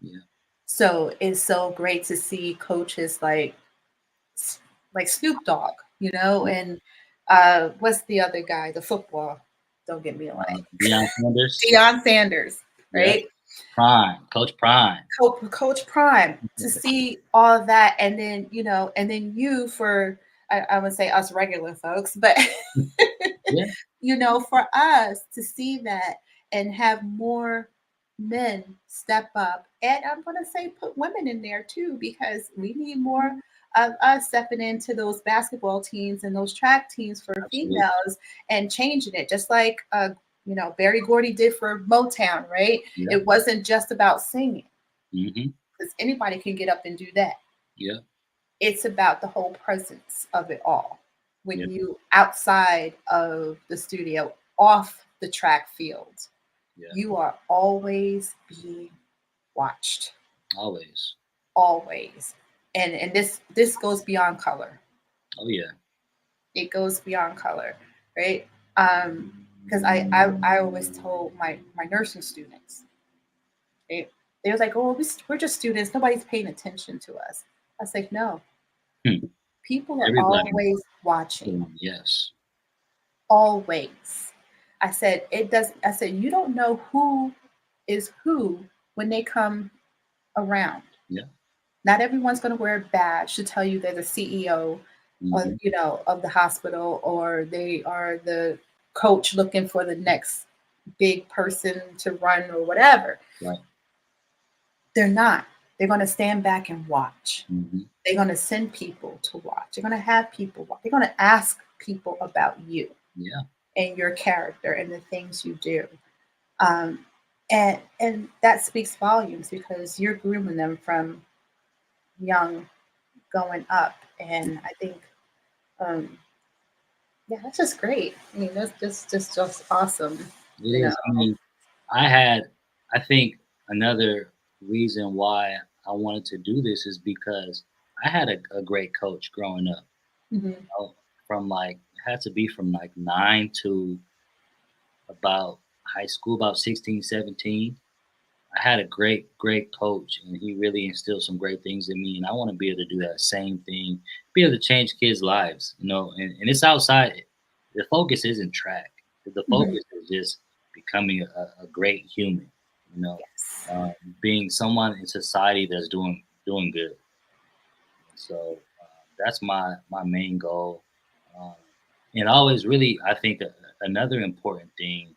Yeah. So it's so great to see coaches like Snoop Dogg, and what's the other guy, the football, don't get me like Deion Sanders. Deion Sanders, Yeah. right? Prime. Coach Prime. Coach Prime, to see all of that, and then and then you for I would say us regular folks, but Yeah. for us to see that and have more men step up, and I'm going to say put women in there too, because we need more of us stepping into those basketball teams and those track teams for Absolutely. females and changing it, just like Barry Gordy did for Motown, right? Yeah. It wasn't just about singing, Hmm. because anybody can get up and do that. Yeah. It's about the whole presence of it all. Yeah. When you outside of the studio, off the track field, Yeah. you are always being watched, Always. always. And this goes beyond color. Oh yeah. It goes beyond color, right? Because I always told my nursing students, right? They was like, oh, we're just students. Nobody's paying attention to us. I was like, no, Hmm. people are Everybody. always watching, Yes. always. I said, it does. I said, you don't know who is who when they come around. Yeah. Not everyone's going to wear a badge to tell you they're the CEO of, Hmm. of the hospital, or they are the coach looking for the next big person to run or whatever. Right. They're not. They're going to stand back and watch. Hmm. They're going to send people to watch. They're going to have people watch. They're going to ask people about you Yeah. and your character and the things you do. Um, and that speaks volumes because you're grooming them from young going up. And I think, um, yeah, that's just great. I mean, that's just awesome. It You know. is. I mean, I had, I think another reason why I wanted to do this is because I had a great coach growing up. Hmm. Oh, from like, it had to be from like 9 to about high school, about 16, 17. I had a great coach, and he really instilled some great things in me. And I want to be able to do that same thing, be able to change kids' lives, and it's outside. The focus isn't track. The Hmm. focus is just becoming a great human, you know, Yes. um, being someone in society that's doing good. So that's my main goal. Um, and always, really, I think another important thing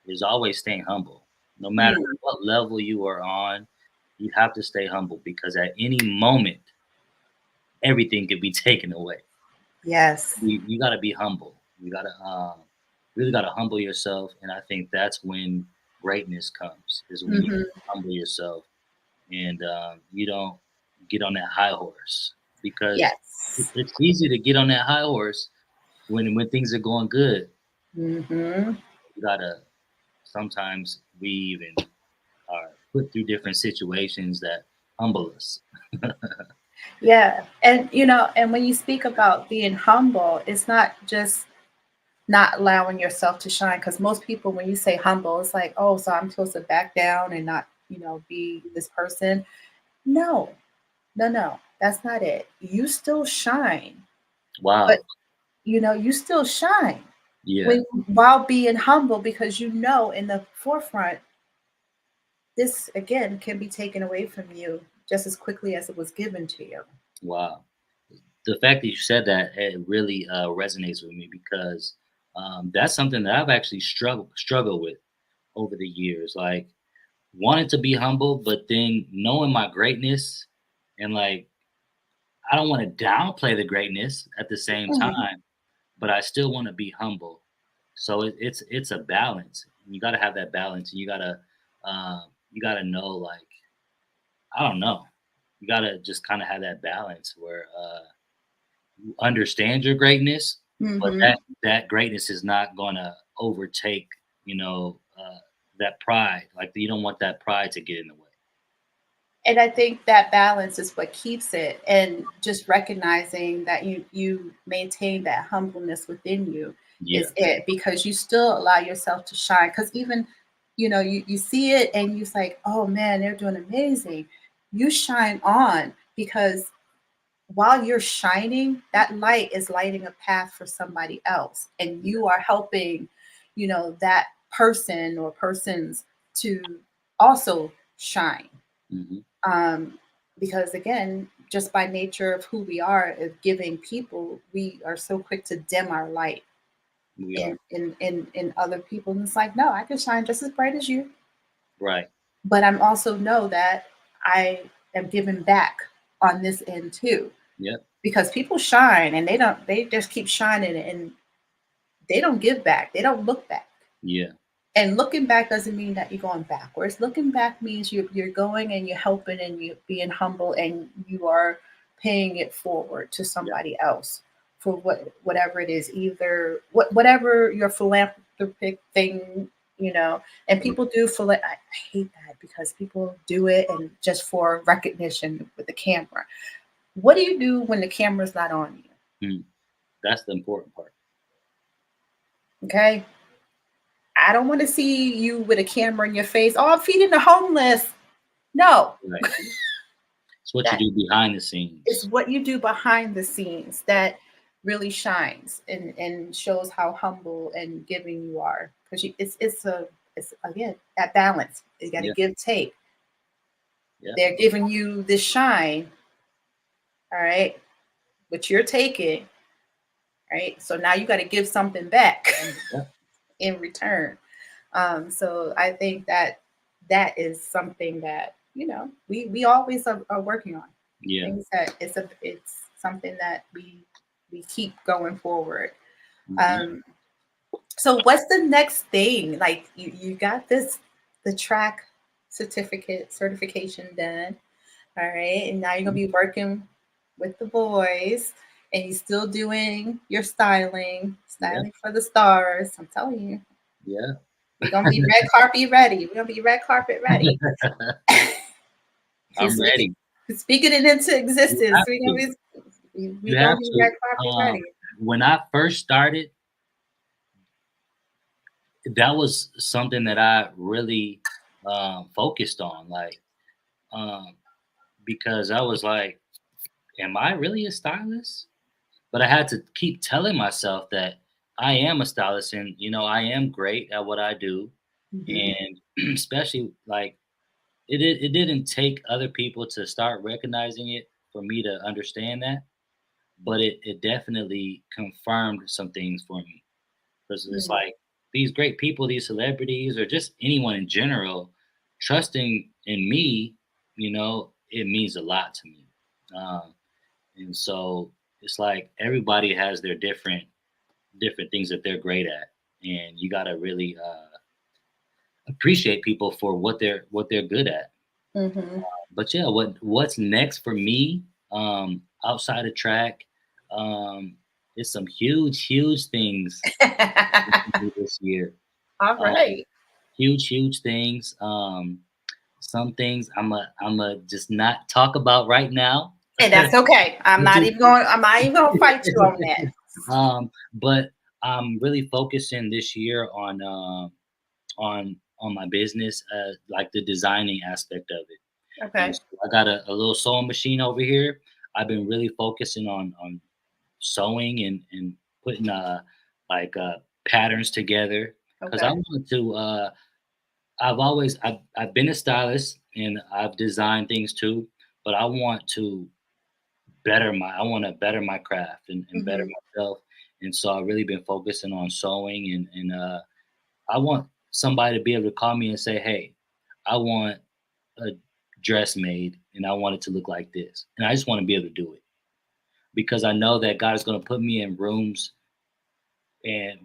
is always staying humble. No matter Mm. what level you are on, you have to stay humble because at any moment, everything could be taken away. Yes. You got to be humble. You got to really got to humble yourself, and I think that's when greatness comes. Is when you Hmm. humble yourself and you don't get on that high horse because Yes. it's easy to get on that high horse when things are going good. Hmm. You gotta sometimes we even are put through different situations that humble us. Yeah. And, and when you speak about being humble, it's not just not allowing yourself to shine. Because most people, when you say humble, it's like, oh, so I'm supposed to back down and not, be this person. No, no, no, that's not it. You still shine, but Wow. you still shine Yeah. when while being humble because in the forefront, this again can be taken away from you just as quickly as it was given to you. Wow. The fact that you said that it really resonates with me because that's something that I've actually struggled with over the years. Like wanted to be humble, but then knowing my greatness and like I don't want to downplay the greatness at the same Mhm. time, but I still want to be humble. So it's a balance. You got to have that balance, and you gotta know like I don't know. You gotta just kind of have that balance where you understand your greatness, but Mhm. that greatness is not gonna overtake that pride. Like you don't want that pride to get in the way. And I think that balance is what keeps it, and just recognizing that you maintain that humbleness within you Yeah. is it, because you still allow yourself to shine. Because even you see it and you're like, oh man, they're doing amazing. You shine on because while you're shining, that light is lighting a path for somebody else, and Yeah. you are helping that person or persons to also shine. Hmm. um, because again, just by nature of who we are as giving people, we are so quick to dim our light We are in other people, and it's like, no, I can shine just as bright as you, right. but I'm also know that I am giving back on this end too, Yep. because people shine and they just keep shining and they don't give back, they don't look back. Yeah. And looking back doesn't mean that you're going backwards. Looking back means you're going and you're helping and you're being humble and you are paying it forward to Yeah. somebody else for whatever it is, either whatever your philanthropic thing, And people do I hate that because people do it and just for recognition with the camera. What do you do when the camera's not on you? Mm. That's the important part. Okay. I don't want to see you with a camera in your face. Oh, I'm feeding the homeless. No, Right. It's what you that do behind the is scenes. what you do behind the scenes that really shines and shows how humble and giving you are. Because it's again that balance. You got to Yeah. give take. Yeah. They're giving you this shine, all right, but you're taking, right. So now you got to give something back Yeah. in return. So I think that that is something that we always are working on. Yeah. Things that it's something that we keep going forward. Hmm. Um, so what's the next thing? Like you got the track certification done, all right, and now you're gonna be working with the boys, and you're still doing your Yeah. styling for the stars. I'm telling you, Yeah. we're gonna be red carpet ready. We're gonna be red carpet ready. I'm ready. Speaking it into You existence. have to. We You gonna have be to. red carpet ready. When I first started, that was something that I really focused on, like, um, because I was like, "Am I really a stylist?" But I had to keep telling myself that I am a stylist, and I am great at what I do, Mhm. and especially like it didn't take other people to start recognizing it for me to understand that, but it definitely confirmed some things for me. Because it's Mm. like these great people, these celebrities, or just anyone in general, trusting in me, it means a lot to me. Um, and so it's like everybody has their different things that they're great at, and you got to really appreciate people for what they're good at. Mhm. But yeah, what's next for me, outside of track, um, is some huge things this year. All Um, right. huge things. Some things I'm a just not talk about right now. And that's okay. Which is I'm not even gonna fight you on that. but I'm really focusing this year on my business, like the designing aspect of it. And Okay. so I got a little sewing machine over here. I've been really focusing on sewing and putting like patterns together because I Okay. want to. I've been a stylist and I've designed things too, but I want to better my craft and better Mhm. myself. And so I've really been focusing on sewing and I want somebody to be able to call me and say, "Hey, I want a dress made and I want it to look like this." And I just want to be able to do it because I know that God is going to put me in rooms and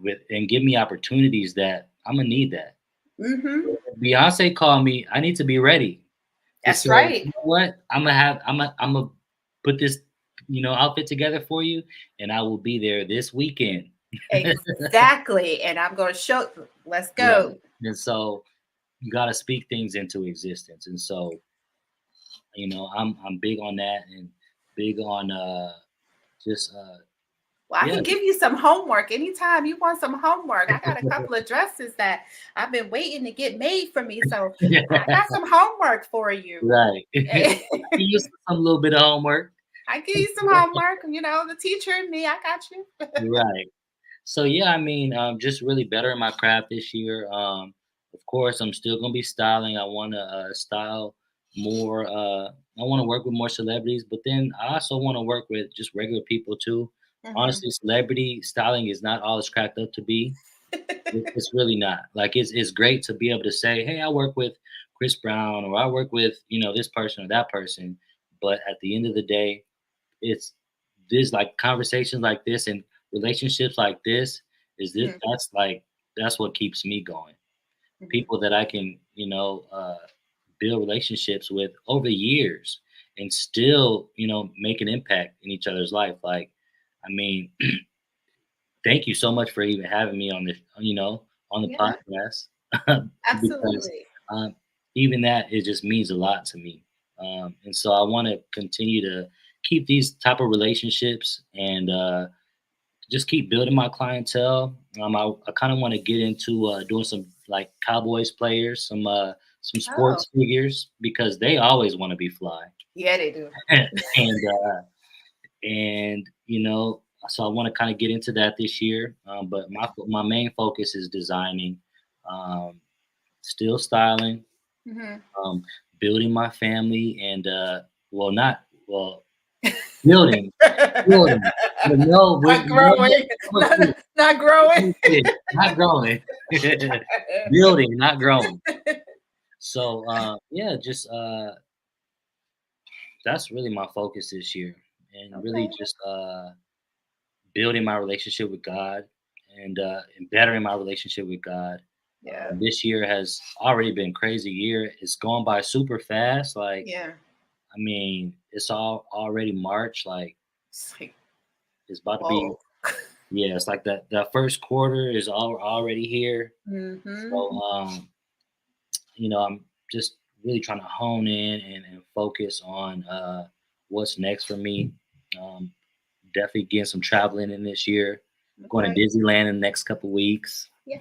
give me opportunities that I'm gonna need that. Mhm. Beyonce called me. I need to be ready to That's say, "You right. know what? I'm gonna put this, outfit together for you, and I will be there this weekend." Exactly. And I'm gonna show. Let's Right. go. And so you got to speak things into existence. And so, I'm big on that and big on just Well, I yeah. can give you some homework anytime you want some homework. I got a couple of dresses that I've been waiting to get made for me, so I got some homework for you. Right. I I can use some little bit of homework. give you some homework. The teacher and me, I got you. Right. So yeah, I mean, just really bettering my craft this year. Of course, I'm still gonna be styling. I want to style more. I want to work with more celebrities, but then I also want to work with just regular people too. Mhm. Honestly, celebrity styling is not all it's cracked up to be. It's really not. Like it's great to be able to say, "Hey, I work with Chris Brown," or "I work with this person or that person." But at the end of the day, it's this like conversations like this and relationships like this is this Mhm. that's what keeps me going. Mhm. People that I can build relationships with over years and still make an impact in each other's life. Like, I mean, thank you so much for even having me on this, on the Yeah, podcast, because absolutely. um, even that it just means a lot to me. And so I want to continue to keep these type of relationships and just keep building my clientele. I kind of want to get into doing some like Cowboys players, some Oh, sports figures because they always want to be fly. yeah, they do. And so I want to kind of get into that this year. But my main focus is designing, um, still styling, Hmm. um, building my family, and well, not well, building, building. But no, Not growing. Not growing. not growing, building, not growing. So yeah, just that's really my focus this year, and really Okay. just building my relationship with God and bettering my relationship with God. Yeah. This year has already been a crazy year. It's gone by super fast. Like, Yeah. I mean, it's all already March. Like, It's like, it's about to be, whoa. yeah, it's like that first quarter is already here. Hmm. So, I'm just really trying to hone in and focus on what's next for me. Um, Definitely getting some traveling in this year. Going Okay. to Disneyland in the next couple weeks. Yay.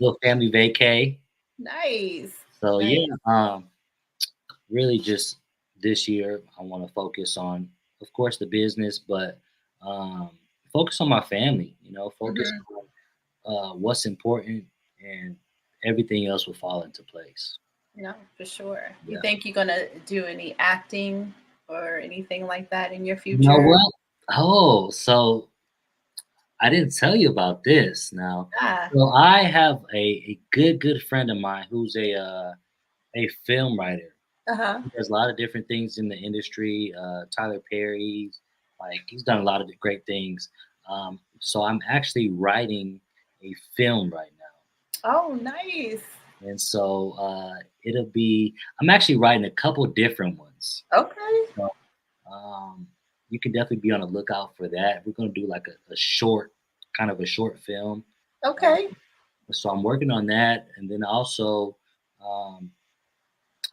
Little family vacay. Nice. So Nice. yeah, really just this year I want to focus on, of course, the business, but um, focus on my family. Focus Hmm. on what's important, and everything else will fall into place. No, for sure. You Yeah. think you're gonna do any acting or anything like that in your You know future? what? Oh, so I didn't tell you about this now. Ah. So I have a good friend of mine who's a film writer. Uh-huh. He does a lot of different things in the industry. Tyler Perry's, like he's done a lot of great things. So I'm actually writing a film right Oh, nice. now, and so it'll be. I'm actually writing a couple different ones. Okay. So um, you can definitely be on the lookout for that. We're gonna do like a short, kind of a short film. Uh, Okay. so I'm working on that, and then also um,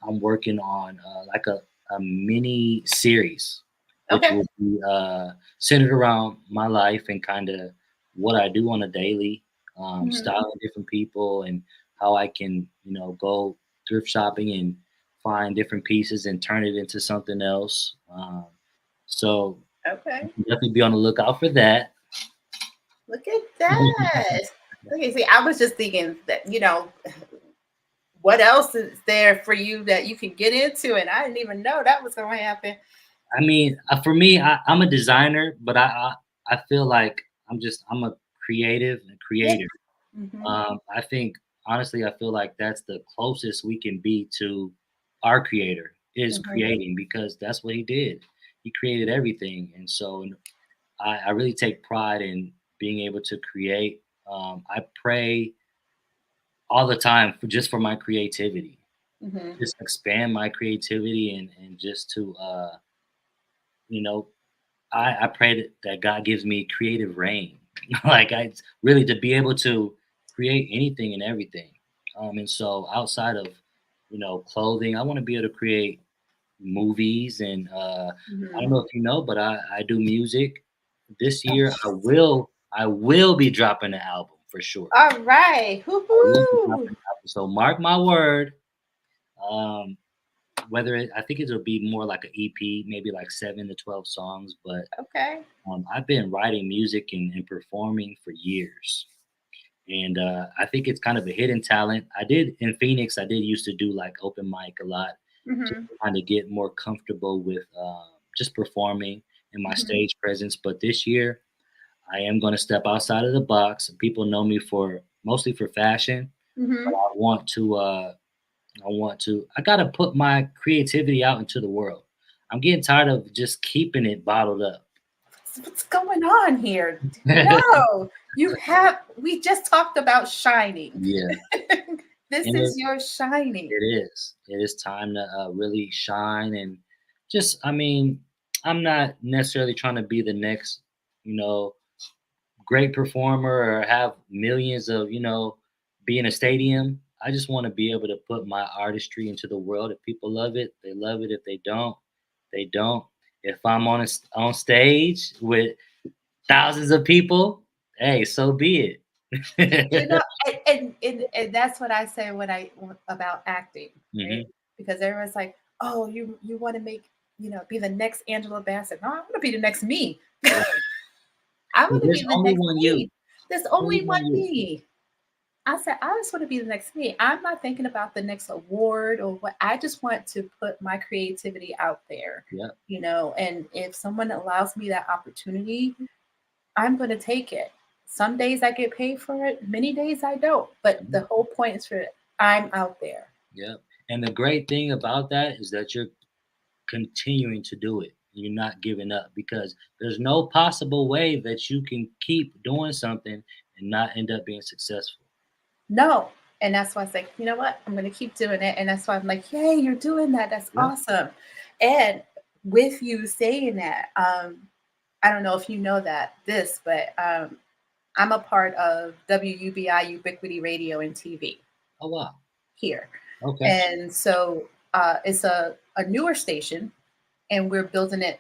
I'm working on like a mini series, which Okay. will be centered around my life and kind of what I do on a daily, Hmm. styling different people and how I can, go thrift shopping and find different pieces and turn it into something else. So Okay. definitely be on the lookout for that. Look at that. Okay, see, I was just thinking that, what else is there for you that you can get into? And I didn't even know that was going to happen. I mean, for me, I'm a designer, but I feel like I'm a creative and Yeah. creator. Hmm. I think honestly, I feel like that's the closest we can be to our creator is Hmm. creating because that's what he did. He created everything, and so I really take pride in being able to create. I pray all the time for my creativity, Hmm. just expand my creativity and just to you know I pray that God gives me creative reign, like I really to be able to create anything and everything. And so outside of clothing, I want to be able to create movies and I don't Hmm. know if you know, but I do music. This year I will be dropping an album for sure. All right. I will be Hoo-hoo. dropping an album. So mark my word. Um, I think it'll be more like an EP, maybe like 7 to 12 songs, but Okay. I've been writing music and performing for years, and I think it's kind of a hidden talent. I did in Phoenix. I did used to do like open mic a lot to Hmm. kind of get more comfortable with just performing and my Hmm. stage presence. But this year, I am going to step outside of the box. People know me for mostly for fashion, but Hmm. I want to. I want to. I got to put my creativity out into the world. I'm getting tired of just keeping it bottled up. What's going on here? No, we just talked about shining. Yeah, This and is your shining. it is. It is time to really shine and just. I mean, I'm not necessarily trying to be the next, you know, great performer or have millions of, be in a stadium. I just want to be able to put my artistry into the world. If people love it, they love it. If they don't, they don't. If I'm on stage with thousands of people, hey, so be it. You know, and that's what I say when about acting, right? Hmm. Because everyone's like, "Oh, you want to make, be the next Angela Bassett." No, I want to be the next me. Right. I But want to there's be the only next one me. you. There's Only only one one you. me. I said, I just want to be the next me. I'm not thinking about the next award or what. I just want to put my creativity out there, Yeah. and if someone allows me that opportunity, I'm going to take it. Some days I get paid for it, many days I don't. But the Mhm. whole point is for I'm out there. Yeah. And the great thing about that is that you're continuing to do it. You're not giving up because there's no possible way that you can keep doing something and not end up being successful. No. And that's why I was like, you know what? I'm going to keep doing it. And that's why I'm like, yay, you're doing that. That's Yeah. awesome. And with you saying that, I don't know if you know but I'm a part of WUBI Ubiquity Radio and TV Oh wow. here. Okay. And so it's a newer station, and we're building it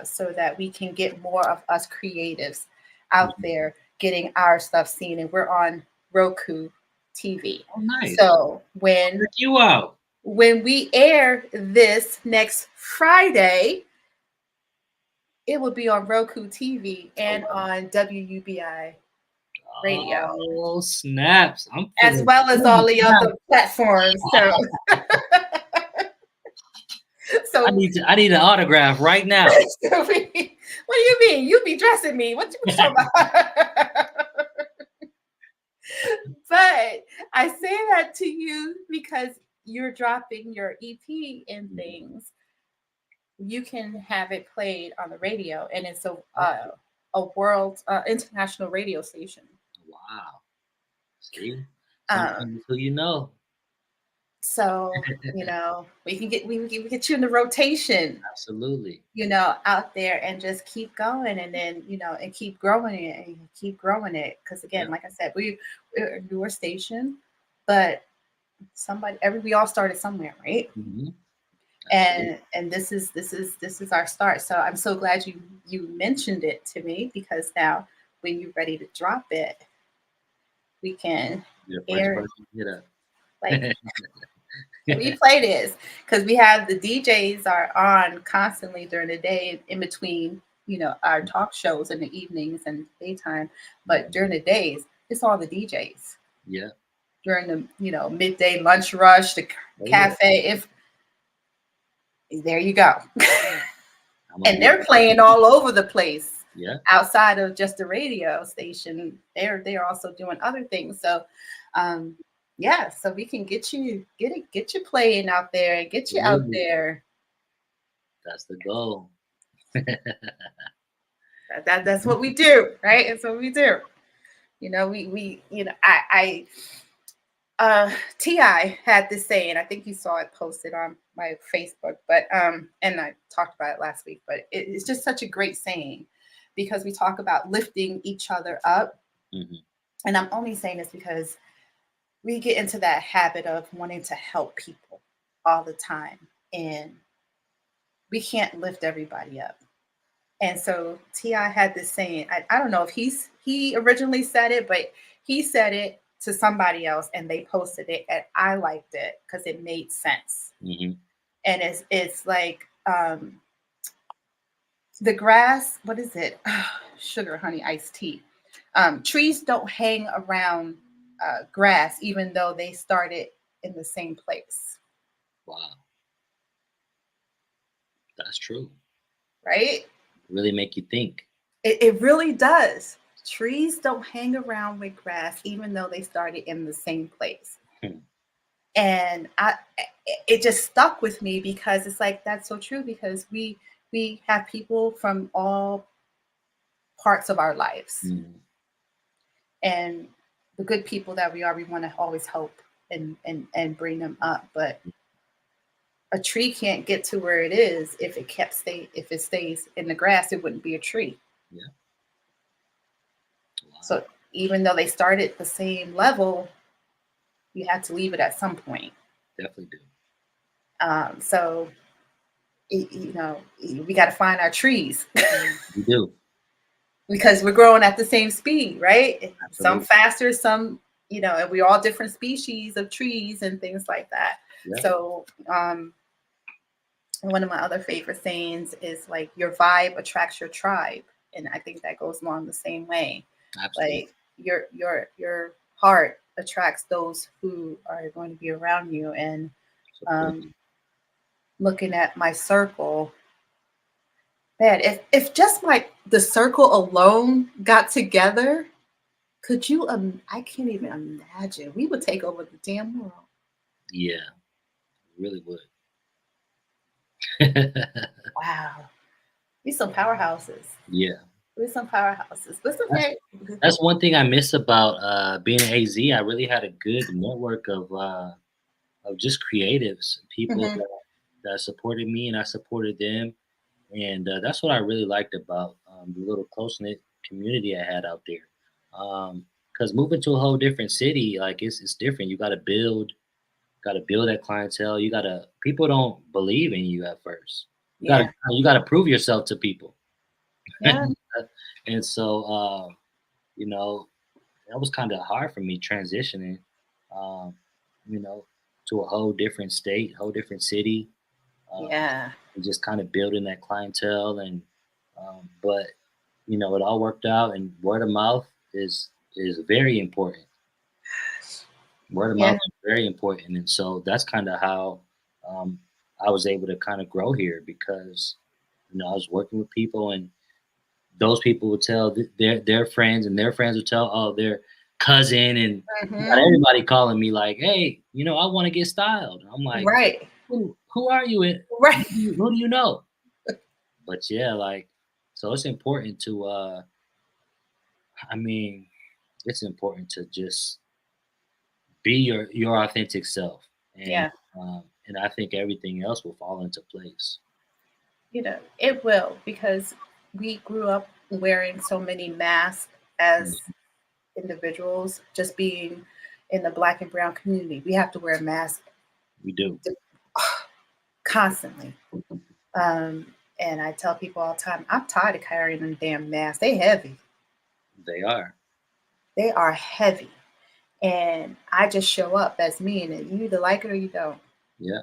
so that we can get more of us creatives out Mhm. there getting our stuff seen. And we're on Roku TV. Oh nice. So Check you out. when we air this next Friday, it will be on Roku TV Oh and wow. on WUBI Radio, Oh snaps. I'm as feeling well as all good the now. other platforms. So, I so, need to I need an autograph right now. so what do you mean? You be dressing me? What you talking about? But I say that to you because you're dropping your EP and Mhm. things. You can have it played on the radio, and it's Okay. a world international radio station. Wow. See? Um, Sometimes who you know. so we can get you in the rotation, Absolutely. out there, and just keep going, and then and keep growing it and keep growing it. Because Yeah. again, like I said, we're a newer station, but we all started somewhere, right? Mhm. Absolutely. And this is our start. So I'm so glad you mentioned it to me, because now when you're ready to drop it, we can You're the first air it. person to hit Like, up. can we play this? Because we have the DJs are on constantly during the day, in between our talk shows in the evenings and daytime. But Mhm. during the days, it's all the DJs Yeah. during the midday lunch rush, the Oh yeah. cafe. If There you go. I'm gonna And be they're playing all over the place yeah. outside of just the radio station. They're also doing other things. So um yeah, so we can get you playing out there and get you out Absolutely. there. That's the goal. That's what we do, right? That's what we do. We Ti had this saying. I think you saw it posted on my Facebook, but and I talked about it last week. But it's just such a great saying, because we talk about lifting each other up. Mhm. And I'm only saying this because we get into that habit of wanting to help people all the time, and we can't lift everybody up. And so Ti had this saying. I don't know if he originally said it, but he said it to somebody else, and they posted it, and I liked it because it made sense. Mhm. And it's like the grass. What is it? Sugar, honey, iced tea. Trees don't hang around grass, even though they started in the same place, Wow. That's true. right? Really make you think. It really does. Trees don't hang around with grass, even though they started in the same place. Hmm. And it just stuck with me, because it's like that's so true, because we have people from all parts of our lives, Mhm. and the good people that we want to always help and bring them up. But a tree can't get to where it is if it stays in the grass. It wouldn't be a tree. Yeah. Wow. So even though they started the same level, you had to leave it at some point. Definitely do. So we got to find our trees. You do. because we're growing at the same speed, right? Some Absolutely. faster, some, and we're all different species of trees and things like that. Yeah. So, one of my other favorite sayings is like, your vibe attracts your tribe. And I think that goes along the same way. Absolutely. Like your heart attracts those who are going to be around you. And Support. um, looking at my circle, man, if just like the circle alone got together, could you? I can't even imagine. We would take over the damn world. Yeah, really would. Wow, we some powerhouses. Yeah. We're some powerhouses. But it's That's okay. that's one thing I miss about being in AZ. I really had a good network of just creatives, people Mhm. that supported me and I supported them, and that's what I really liked about the little close knit community I had out there. Because moving to a whole different city, like it's different. Got to build that clientele. You got to people don't believe in you at first. Yeah, You got to prove yourself to people, yeah, and so you know that was kind of hard for me transitioning, um, you know, to a whole different state, whole different city, uh, yeah, and just kind of building that clientele. And but it all worked out. And word of mouth is very important. Word of yeah, mouth is very important, and so that's kind of how um, I was able to kind of grow here because I was working with people and those people would tell their friends, and their friends would tell their cousin, and you got hmm, everybody calling me like, "Hey, I want to get styled." I'm like, right, "Who are you? And right. who do you know?" But yeah, like, so it's important to. I mean, it's important to just be your authentic self, Yeah, and I think everything else will fall into place. it will because we grew up wearing so many masks as Mhm. individuals, just being in the black and brown community. We have to wear a mask We do. constantly. Um, and I tell people all the time, I'm tired of carrying them damn masks. They heavy. They are. They are heavy. And I just show up as me, and you either like it or you don't. Yeah.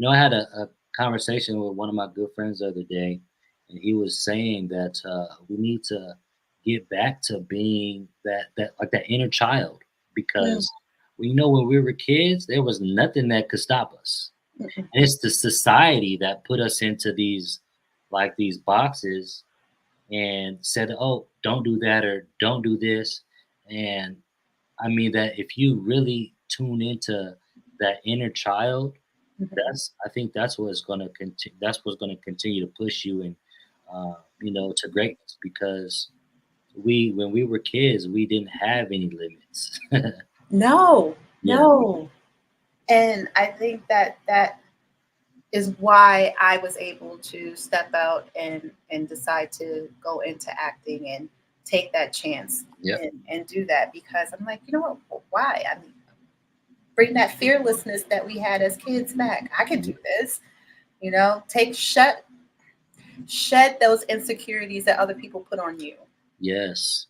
I had a conversation with one of my good friends the other day, and he was saying that we need to get back to being that like that inner child Mm, because when we were kids, there was nothing that could stop us. mm-mm. And it's the society that put us into these boxes and said, "Oh, don't do that or don't do this." And I mean that if you really tune into that inner child, Mhm. I think that's what's gonna continue to push you and to greatness because when we were kids we didn't have any limits. No, Yeah, no. And I think that is why I was able to step out and decide to go into acting and take that chance yep, and do that because I'm like, you know what? Why? I mean, bring that fearlessness that we had as kids back. I can mhm, do this. Take shed those insecurities that other people put on you. yes,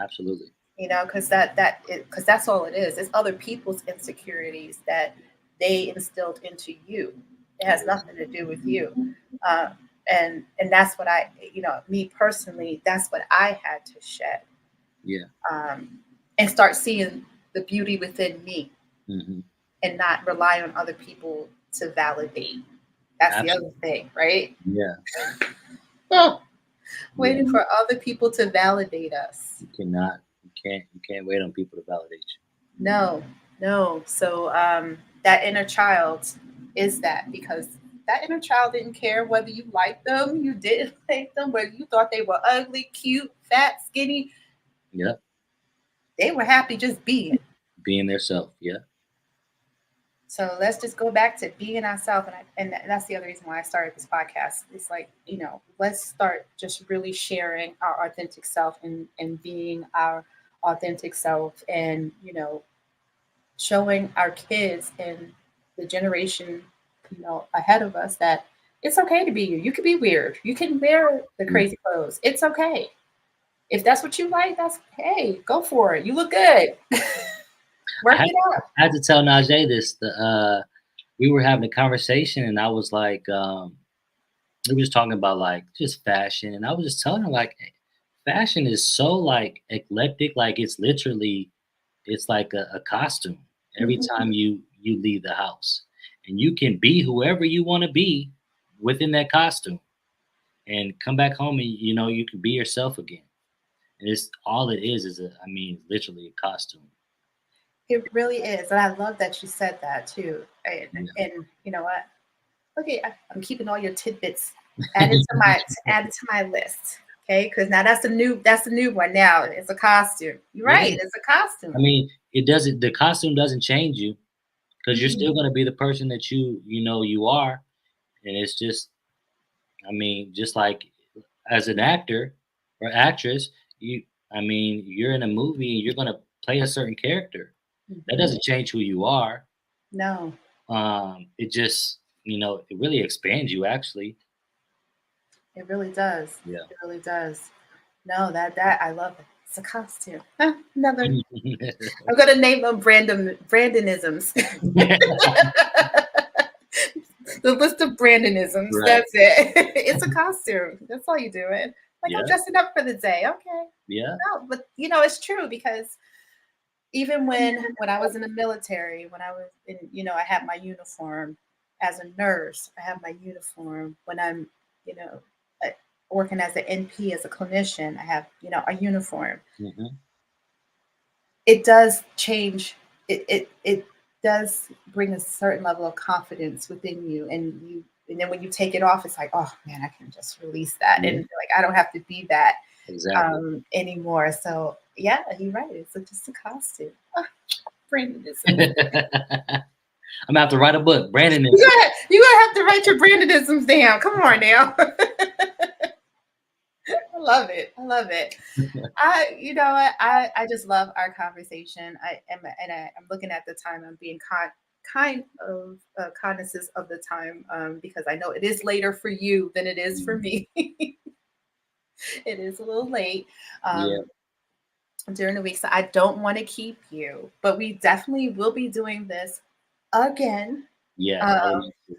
absolutely, Because because that's all it is. It's other people's insecurities that they instilled into you. It has yes, nothing to do with you. uh, and that's what me personally, that's what I had to shed, yeah, and start seeing the beauty within me hmm, and not rely on other people to validate. That's the other absolutely, thing, right? yeah, Oh, yeah. waiting for other people to validate us. You can't wait on people to validate No, no. So that inner child is that because that inner child didn't care whether you liked them, you didn't like them, whether you thought they were ugly, cute, fat, skinny. you. Yep, They were happy just being. being their self. Yeah, So let's just go back to being ourselves, and that's the other reason why I started this podcast. It's like, let's start just really sharing our authentic self and being our authentic self, and showing our kids and the generation ahead of us that it's okay to be you. You can be weird. You can wear the mm, crazy clothes. It's okay. if that's what you like, that's hey, go for it. You look good. I Work had, it out. I had to tell Najee this. We were having a conversation, and I was like, we were just talking about like just fashion, and I was just telling her like, fashion is so like eclectic, like it's literally, it's like a costume every Mhm. time you leave the house, and you can be whoever you want to be within that costume, and come back home and you can be yourself again. And it's all it is I mean, literally a costume. It really is, and I love that you said that too. Yeah. And you know what? Okay, I'm keeping all your tidbits added to my list. Okay, because now that's the new one. Now it's a costume. You're Yeah. right. It's a I costume. mean, the costume doesn't change you because you're Mhm. still going to be the person that you are. And it's just, I mean, just like as an actor or actress, I mean, you're in a movie and you're going to play a certain character. That Mhm. doesn't change who you are. No, It just, it really expands you actually. it really does. Yeah. It really does. No, that I love it. It's a costume. Huh, another. I'm gonna name them Brandonisms. The list of Brandonisms. Right. That's it. It's a costume. That's all you do it. Like I'm Yeah. dressing up for the day. Okay. Yeah. No, but it's true because even when I was in the military, when I was in, I had my uniform as a nurse. I have my uniform when I'm, you know, uh, working as an NP as a clinician. I have, a uniform. Hmm. It does change. It does bring a certain level of confidence within you, and then when you take it off, it's like, oh man, I can just release that, and Yeah. like I don't have to be that Exactly. anymore. So yeah, you're right. It's just a costume. Ah, Brandonism. I'm gonna have to write a book. Brandon is. You gonna have to write your Brandonisms down. Come on now. I love it. I love it. You know what? I just love our conversation. I'm looking at the time. I'm being kind of cognizant of the time because I know it is later for you than it is for me. It is a little late Yeah. um, during the week, so I don't want to keep you. But we definitely will be doing this again, Yes. I would um, love to.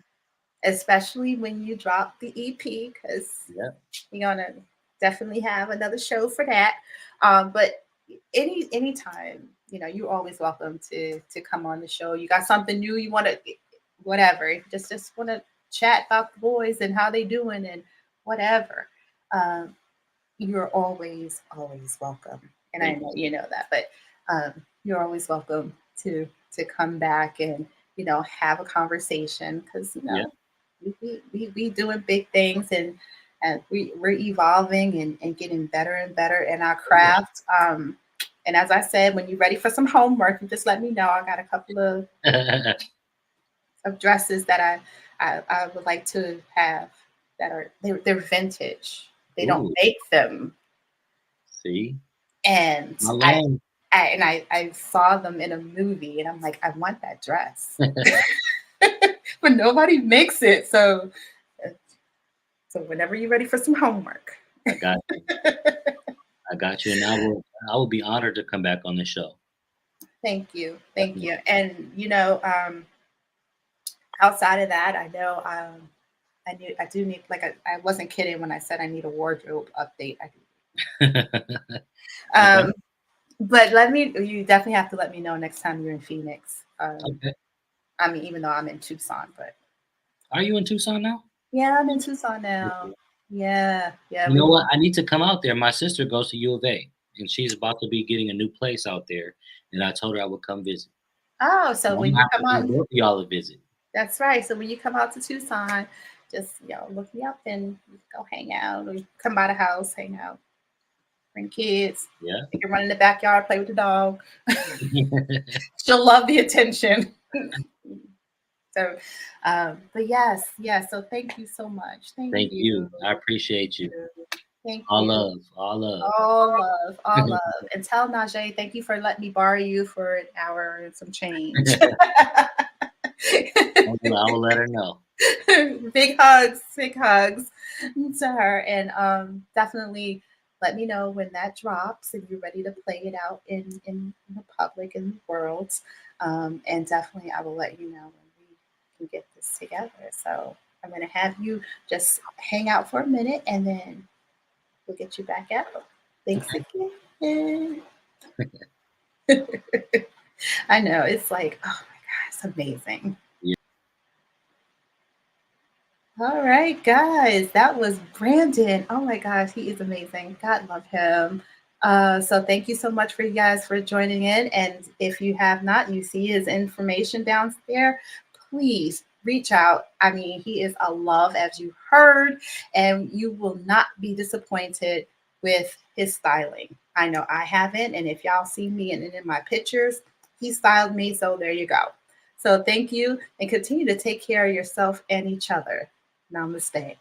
especially when you drop the EP because Yeah. we're gonna definitely have another show for that. But anytime, you're always welcome to come on the show. You got something new you want to, whatever. Just want to chat about the boys and how they doing and whatever. Um, you're always welcome, and I Thank you know so you know that. But you're always welcome to come back and have a conversation because much. we doing big things and we're evolving and getting better and better in our craft. And as I said, when you're ready for some homework, you just let me know. I got a couple Yeah. of dresses that I would like to have that they're vintage. They don't Ooh, make them, see? and My I. lane. I saw them in a movie and I'm like, I want that dress. But nobody makes it. So whenever you're ready for some homework. I got you. I got you, and I will be honored to come back on the show. Thank you. Thank Definitely. you. And outside of that, I know I do need like I wasn't kidding when I said I need a wardrobe update. I do. Okay. But you definitely have to let me know next time you're in Phoenix. Okay. I mean, even though I'm in Tucson, but Are you in Tucson now? yeah, I'm in Tucson Okay. now. Yeah, yeah, You we know moved. what? I need to come out there. My sister goes to U of A, and she's about to be getting a new place out there, and I told her I would come visit. Oh, So so I'm when gonna you have come to bring out, both of y'all a visit. that's right. So when you come out to Tucson, just look me up and we can go hang out, or come by the house, hang out, bring kids. Yeah. They can run in the backyard, play with the dog. She'll love the attention. So, but yes, yes. So thank you so much. Thank Thank you. you. I appreciate you. Thank All you. love. All love. All love, all love. And tell Najee, thank you for letting me borrow you for an hour and some change. I will let her know. Big hugs to her, and definitely let me know when that drops and you're ready to play it out in the public, in the world. And definitely, I will let you know when we can get this together. So I'm going to have you just hang out for a minute and then we'll get you back out. Thanks again. I know, it's like, oh my God, it's amazing. Yeah. All right, guys, that was Brandon. Oh my gosh, he is amazing. God love him. So thank you so much for you guys for joining in. And if you have not, you see his information down there, please reach out. I mean, he is a love, as you heard, and you will not be disappointed with his styling. I know I haven't, and if y'all see me and in my pictures, he styled me. So there you go. So thank you and continue to take care of yourself and each other. Namaste.